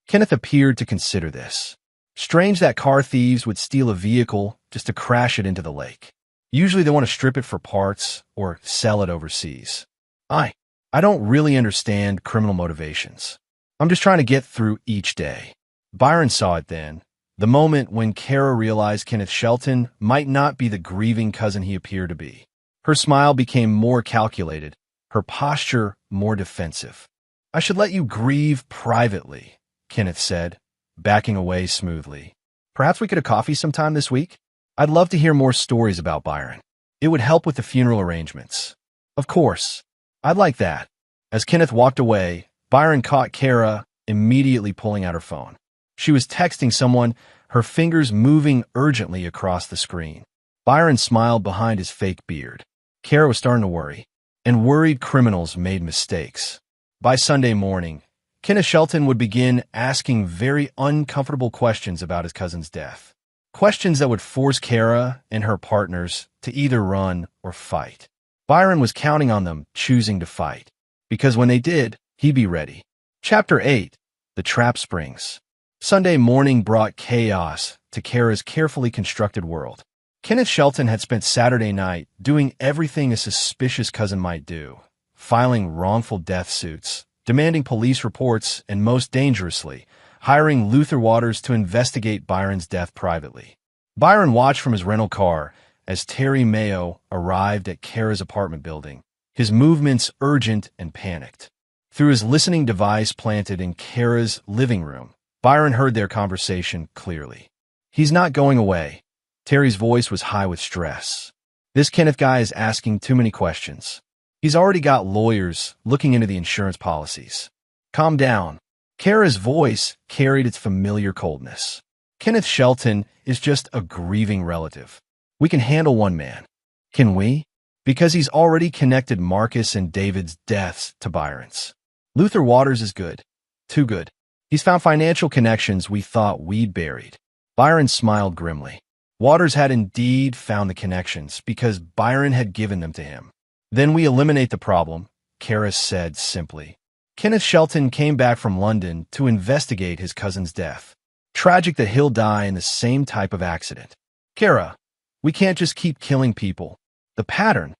Kenneth appeared to consider this. Strange that car thieves would steal a vehicle just to crash it into the lake. Usually they want to strip it for parts or sell it overseas. I don't really understand criminal motivations. I'm just trying to get through each day. Byron saw it then, the moment when Kara realized Kenneth Shelton might not be the grieving cousin he appeared to be. Her smile became more calculated, her posture more defensive. I should let you grieve privately, Kenneth said, backing away smoothly. Perhaps we could have coffee sometime this week? I'd love to hear more stories about Byron. It would help with the funeral arrangements. Of course. I'd like that. As Kenneth walked away, Byron caught Kara immediately pulling out her phone. She was texting someone, her fingers moving urgently across the screen. Byron smiled behind his fake beard. Kara was starting to worry, and worried criminals made mistakes. By Sunday morning, Kenneth Shelton would begin asking very uncomfortable questions about his cousin's death. Questions that would force Kara and her partners to either run or fight. Byron was counting on them choosing to fight, because when they did, he'd be ready. Chapter 8. The Trap Springs. Sunday morning brought chaos to Kara's carefully constructed world. Kenneth Shelton had spent Saturday night doing everything a suspicious cousin might do, filing wrongful death suits, demanding police reports, and most dangerously, hiring Luther Waters to investigate Byron's death privately. Byron watched from his rental car as Terry Mayo arrived at Kara's apartment building, his movements urgent and panicked. Through his listening device planted in Kara's living room, Byron heard their conversation clearly. He's not going away. Terry's voice was high with stress. This Kenneth guy is asking too many questions. He's already got lawyers looking into the insurance policies. Calm down. Kara's voice carried its familiar coldness. Kenneth Shelton is just a grieving relative. We can handle one man. Can we? Because he's already connected Marcus and David's deaths to Byron's. Luther Waters is good. Too good. He's found financial connections we thought we'd buried. Byron smiled grimly. Waters had indeed found the connections because Byron had given them to him. Then we eliminate the problem, Kara said simply. Kenneth Shelton came back from London to investigate his cousin's death. Tragic that he'll die in the same type of accident. Kara, we can't just keep killing people. The pattern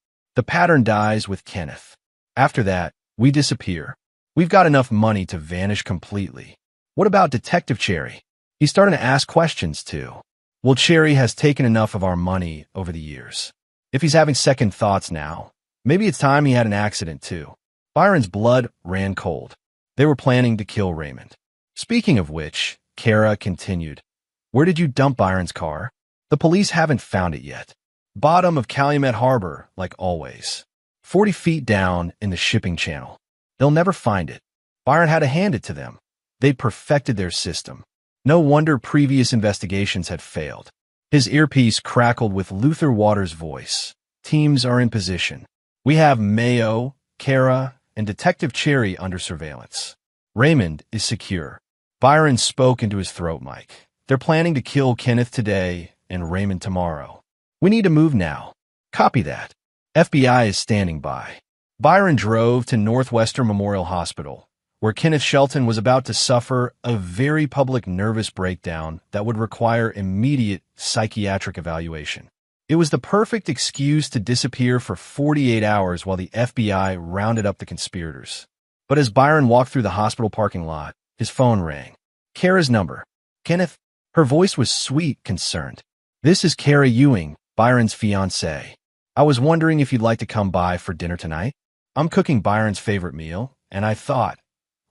dies with Kenneth. After that, we disappear. We've got enough money to vanish completely. What about Detective Cherry? He's starting to ask questions too. Well, Cherry has taken enough of our money over the years. If he's having second thoughts now, maybe it's time he had an accident too. Byron's blood ran cold. They were planning to kill Raymond. Speaking of which, Kara continued, where did you dump Byron's car? The police haven't found it yet. Bottom of Calumet Harbor, like always. 40 feet down in the shipping channel. They'll never find it. Byron had to hand it to them. They'd perfected their system. No wonder previous investigations had failed. His earpiece crackled with Luther Waters' voice. Teams are in position. We have Mayo, Kara, and Detective Cherry under surveillance. Raymond is secure. Byron spoke into his throat mic. They're planning to kill Kenneth today and Raymond tomorrow. We need to move now. Copy that. FBI is standing by. Byron drove to Northwestern Memorial Hospital, where Kenneth Shelton was about to suffer a very public nervous breakdown that would require immediate psychiatric evaluation. It was the perfect excuse to disappear for 48 hours while the FBI rounded up the conspirators. But as Byron walked through the hospital parking lot, his phone rang. Kara's number. Kenneth? Her voice was sweet, concerned. This is Kara Ewing, Byron's fiancé. I was wondering if you'd like to come by for dinner tonight. I'm cooking Byron's favorite meal, and I thought,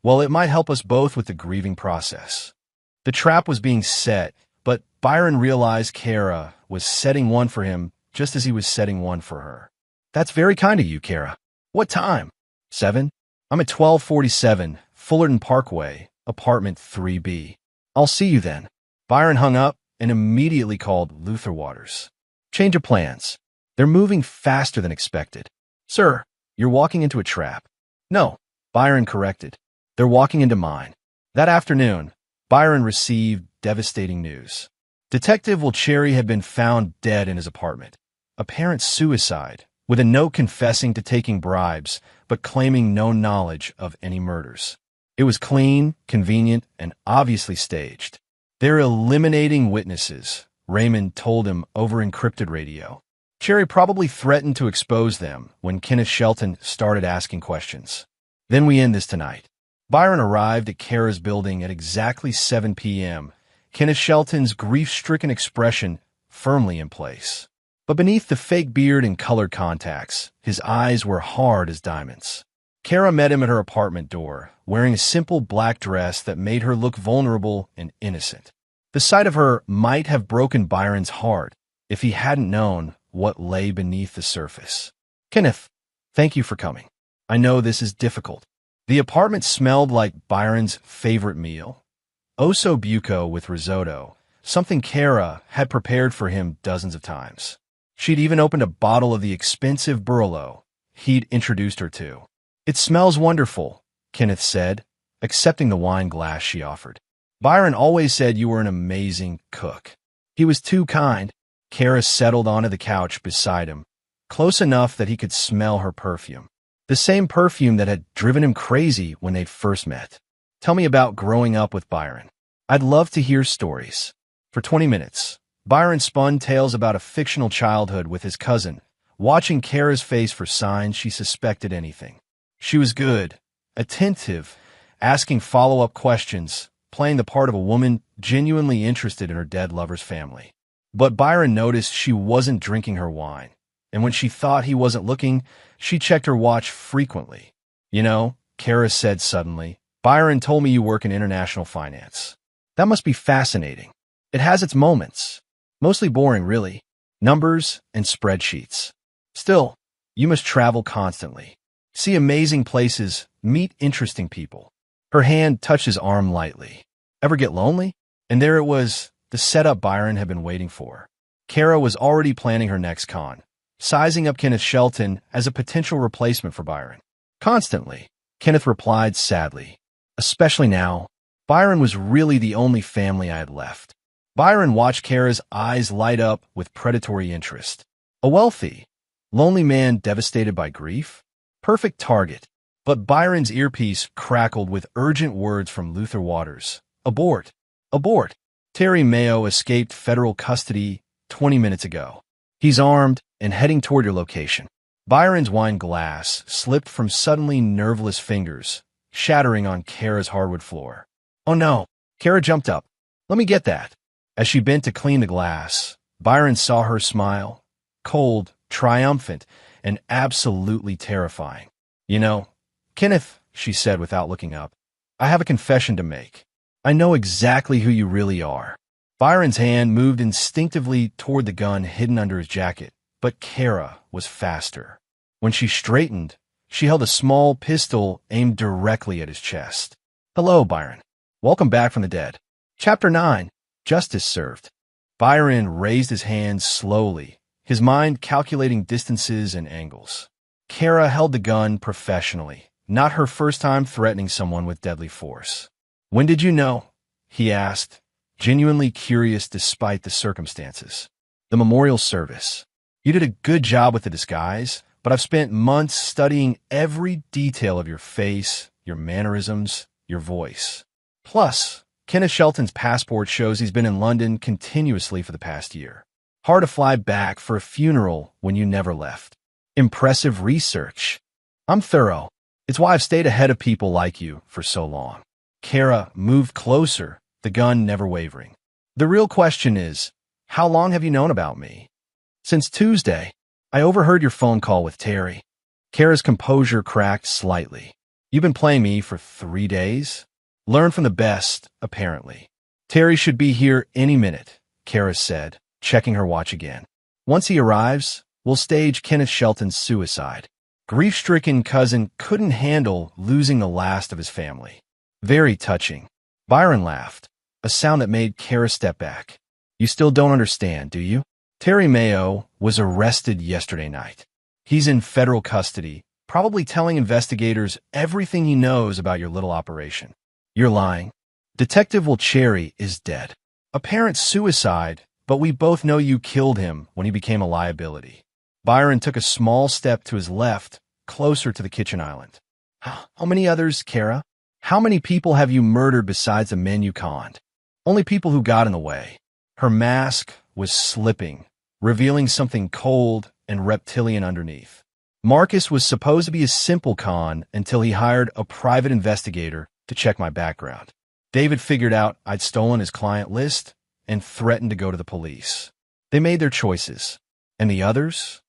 well, it might help us both with the grieving process. The trap was being set, but Byron realized Kara was setting one for him just as he was setting one for her. That's very kind of you, Kara. What time? 7? I'm at 1247 Fullerton Parkway, apartment 3B. I'll see you then. Byron hung up and immediately called Luther Waters. Change of plans. They're moving faster than expected. Sir, you're walking into a trap. No, Byron corrected. They're walking into mine. That afternoon, Byron received devastating news. Detective Cherry had been found dead in his apartment. Apparent suicide, with a note confessing to taking bribes, but claiming no knowledge of any murders. It was clean, convenient, and obviously staged. "They're eliminating witnesses," Raymond told him over encrypted radio. Cherry probably threatened to expose them when Kenneth Shelton started asking questions. "Then we end this tonight." Byron arrived at Kara's building at exactly 7 p.m., Kenneth Shelton's grief-stricken expression firmly in place. But beneath the fake beard and colored contacts, his eyes were hard as diamonds. Kara met him at her apartment door, wearing a simple black dress that made her look vulnerable and innocent. The sight of her might have broken Byron's heart if he hadn't known what lay beneath the surface. "Kenneth, thank you for coming. I know this is difficult." The apartment smelled like Byron's favorite meal, osso buco with risotto, something Kara had prepared for him dozens of times. She'd even opened a bottle of the expensive Burlo he'd introduced her to. "It smells wonderful," Kenneth said, accepting the wine glass she offered. "Byron always said you were an amazing cook." He was too kind. Kara settled onto the couch beside him, close enough that he could smell her perfume. The same perfume that had driven him crazy when they'd first met. "Tell me about growing up with Byron. I'd love to hear stories." For 20 minutes, Byron spun tales about a fictional childhood with his cousin, watching Kara's face for signs she suspected anything. She was good, attentive, asking follow-up questions, playing the part of a woman genuinely interested in her dead lover's family. But Byron noticed she wasn't drinking her wine, and when she thought he wasn't looking, she checked her watch frequently. "You know," Kara said suddenly, "Byron told me you work in international finance. That must be fascinating. It has its moments. Mostly boring, really. Numbers and spreadsheets. Still, you must travel constantly. See amazing places, meet interesting people." Her hand touched his arm lightly. "Ever get lonely?" And there it was, the setup Byron had been waiting for. Kara was already planning her next con, sizing up Kenneth Shelton as a potential replacement for Byron. "Constantly," Kenneth replied sadly. "Especially now. Byron was really the only family I had left." Byron watched Kara's eyes light up with predatory interest. A wealthy, lonely man devastated by grief? Perfect target. But Byron's earpiece crackled with urgent words from Luther Waters. "Abort. Abort. Terry Mayo escaped federal custody 20 minutes ago. He's armed and heading toward your location." Byron's wine glass slipped from suddenly nerveless fingers, shattering on Kara's hardwood floor. "Oh no." Kara jumped up. "Let me get that." As she bent to clean the glass, Byron saw her smile, cold, triumphant, and absolutely terrifying. "You know, Kenneth," she said without looking up, "I have a confession to make. I know exactly who you really are." Byron's hand moved instinctively toward the gun hidden under his jacket, but Kara was faster. When she straightened, she held a small pistol aimed directly at his chest. "Hello, Byron. Welcome back from the dead." Chapter 9. Justice Served. Byron raised his hands slowly, his mind calculating distances and angles. Kara held the gun professionally, not her first time threatening someone with deadly force. "When did you know?" he asked, genuinely curious despite the circumstances. "The memorial service. You did a good job with the disguise, but I've spent months studying every detail of your face, your mannerisms, your voice. Plus, Kenneth Shelton's passport shows he's been in London continuously for the past year. Hard to fly back for a funeral when you never left. Impressive research. I'm thorough. It's why I've stayed ahead of people like you for so long." Kara moved closer, the gun never wavering. "The real question is, how long have you known about me?" "Since Tuesday. I overheard your phone call with Terry." Kara's composure cracked slightly. "You've been playing me for 3 days? Learn from the best, apparently." "Terry should be here any minute," Kara said, checking her watch again. "Once he arrives, we'll stage Kenneth Shelton's suicide." Grief-stricken cousin couldn't handle losing the last of his family. Very touching. Byron laughed, a sound that made Kara step back. "You still don't understand, do you? Terry Mayo was arrested yesterday night. He's in federal custody, probably telling investigators everything he knows about your little operation." "You're lying. Detective Wilcherry is dead. Apparent suicide, but we both know you killed him when he became a liability." Byron took a small step to his left, closer to the kitchen island. How many others, Kara? How many people have you murdered besides the men you conned? Only people who got in the way. Her mask was slipping, revealing something cold and reptilian underneath. Marcus was supposed to be a simple con until he hired a private investigator to check my background. David figured out I'd stolen his client list and threatened to go to the police. They made their choices. And the others?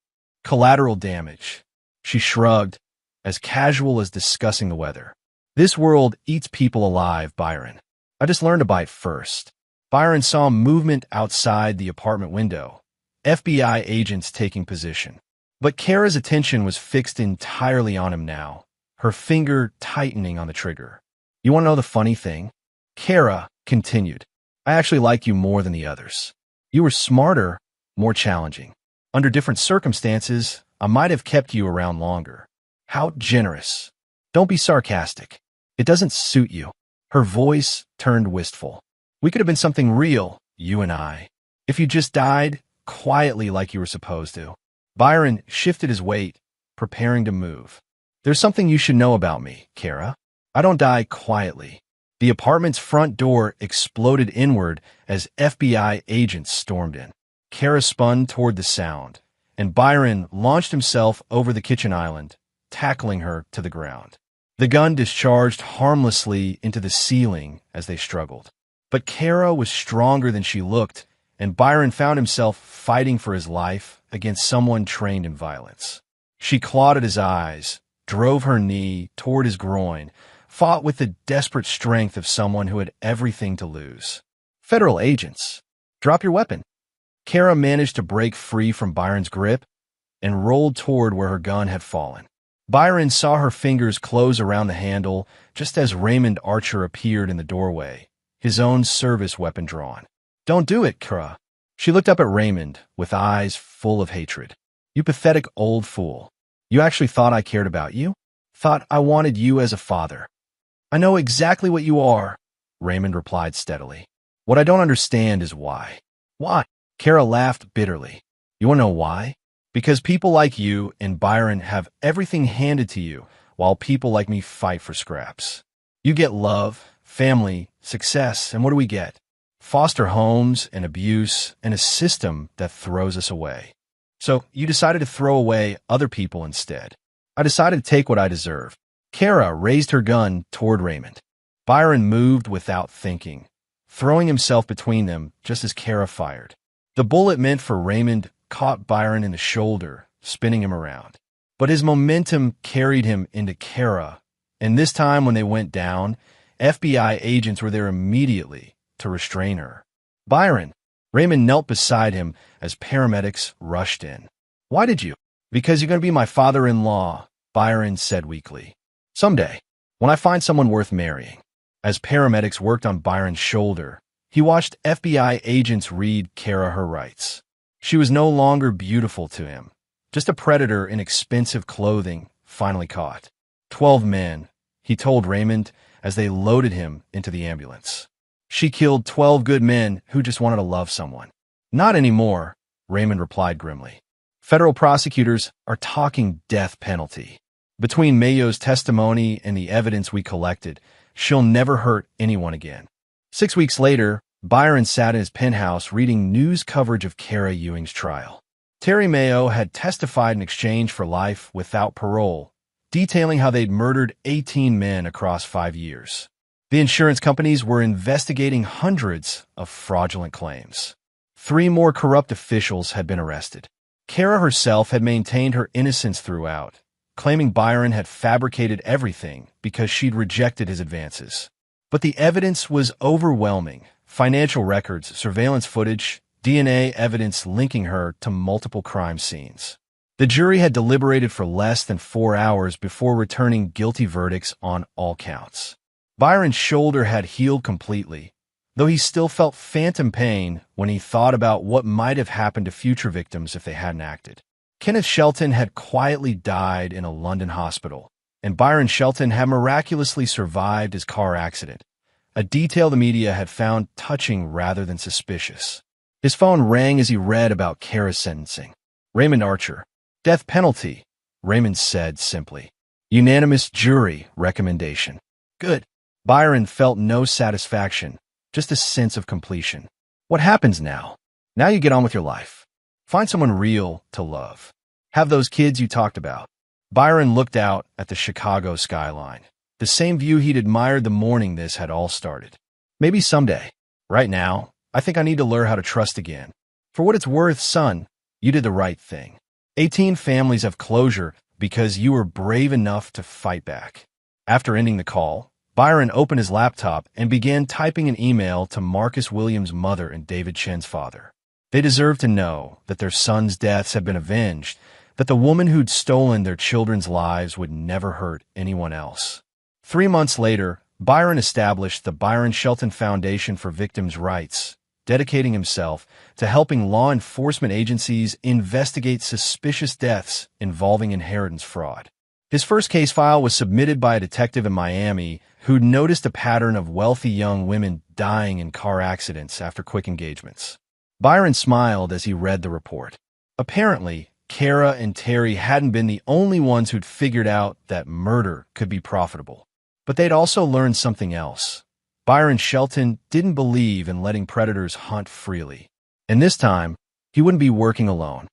Collateral damage. She shrugged, as casual as discussing the weather. This world eats people alive, Byron. I just learned to bite first. Byron saw movement outside the apartment window, FBI agents taking position. But Kara's attention was fixed entirely on him now, her finger tightening on the trigger. You want to know the funny thing? Kara continued. I actually like you more than the others. You were smarter, more challenging. Under different circumstances, I might have kept you around longer. How generous. Don't be sarcastic. It doesn't suit you. Her voice turned wistful. We could have been something real, you and I. If you just died quietly like you were supposed to. Byron shifted his weight, preparing to move. There's something you should know about me, Kara. I don't die quietly. The apartment's front door exploded inward as FBI agents stormed in. Kara spun toward the sound, and Byron launched himself over the kitchen island, tackling her to the ground. The gun discharged harmlessly into the ceiling as they struggled. But Kara was stronger than she looked, and Byron found himself fighting for his life against someone trained in violence. She clawed at his eyes, drove her knee toward his groin, fought with the desperate strength of someone who had everything to lose. Federal agents, drop your weapon. Kara managed to break free from Byron's grip and rolled toward where her gun had fallen. Byron saw her fingers close around the handle just as Raymond Archer appeared in the doorway, his own service weapon drawn. Don't do it, Kara. She looked up at Raymond with eyes full of hatred. You pathetic old fool. You actually thought I cared about you? Thought I wanted you as a father. I know exactly what you are, Raymond replied steadily. What I don't understand is why. Why? Kara laughed bitterly. You want to know why? Because people like you and Byron have everything handed to you, while people like me fight for scraps. You get love, family, success, and what do we get? Foster homes and abuse and a system that throws us away. So you decided to throw away other people instead. I decided to take what I deserve. Kara raised her gun toward Raymond. Byron moved without thinking, throwing himself between them just as Kara fired. The bullet meant for Raymond caught Byron in the shoulder, spinning him around. But his momentum carried him into Kara, and this time when they went down, FBI agents were there immediately to restrain her. Byron! Raymond knelt beside him as paramedics rushed in. Why did you? Because you're going to be my father-in-law, Byron said weakly. Someday, when I find someone worth marrying. As paramedics worked on Byron's shoulder, he watched FBI agents read Kara her rights. She was no longer beautiful to him, just a predator in expensive clothing finally caught. 12 men, he told Raymond as they loaded him into the ambulance. She killed 12 good men who just wanted to love someone. Not anymore, Raymond replied grimly. Federal prosecutors are talking death penalty. Between Mayo's testimony and the evidence we collected, she'll never hurt anyone again. 6 weeks later, Byron sat in his penthouse reading news coverage of Kara Ewing's trial. Terry Mayo had testified in exchange for life without parole, detailing how they'd murdered 18 men across 5 years. The insurance companies were investigating hundreds of fraudulent claims. 3 more corrupt officials had been arrested. Kara herself had maintained her innocence throughout, claiming Byron had fabricated everything because she'd rejected his advances. But the evidence was overwhelming. Financial records, surveillance footage, DNA evidence linking her to multiple crime scenes. The jury had deliberated for less than 4 hours before returning guilty verdicts on all counts. Byron's shoulder had healed completely, though he still felt phantom pain when he thought about what might have happened to future victims if they hadn't acted. Kenneth Shelton had quietly died in a London hospital, and Byron Shelton had miraculously survived his car accident, a detail the media had found touching rather than suspicious. His phone rang as he read about Kara's sentencing. Raymond Archer, Death penalty, Raymond said simply. Unanimous jury recommendation. Good. Byron felt no satisfaction, just a sense of completion. What happens now? Now you get on with your life. Find someone real to love. Have those kids you talked about. Byron looked out at the Chicago skyline, the same view he'd admired the morning this had all started. Maybe someday. Right now, I think I need to learn how to trust again. For what it's worth, son, you did the right thing. 18 families have closure because you were brave enough to fight back. After ending the call, Byron opened his laptop and began typing an email to Marcus Williams' mother and David Chen's father. They deserved to know that their sons' deaths had been avenged, that the woman who'd stolen their children's lives would never hurt anyone else. 3 months later, Byron established the Byron Shelton Foundation for Victims' Rights, dedicating himself to helping law enforcement agencies investigate suspicious deaths involving inheritance fraud. His first case file was submitted by a detective in Miami who'd noticed a pattern of wealthy young women dying in car accidents after quick engagements. Byron smiled as he read the report. Apparently, Kara and Terry hadn't been the only ones who'd figured out that murder could be profitable. But they'd also learned something else. Byron Shelton didn't believe in letting predators hunt freely. And this time, he wouldn't be working alone.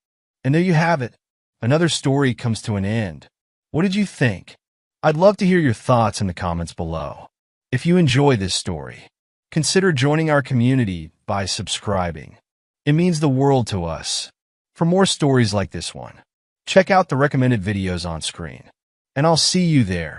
And there you have it. Another story comes to an end. What did you think? I'd love to hear your thoughts in the comments below. If you enjoy this story, consider joining our community by subscribing. It means the world to us. For more stories like this one, check out the recommended videos on screen. And I'll see you there.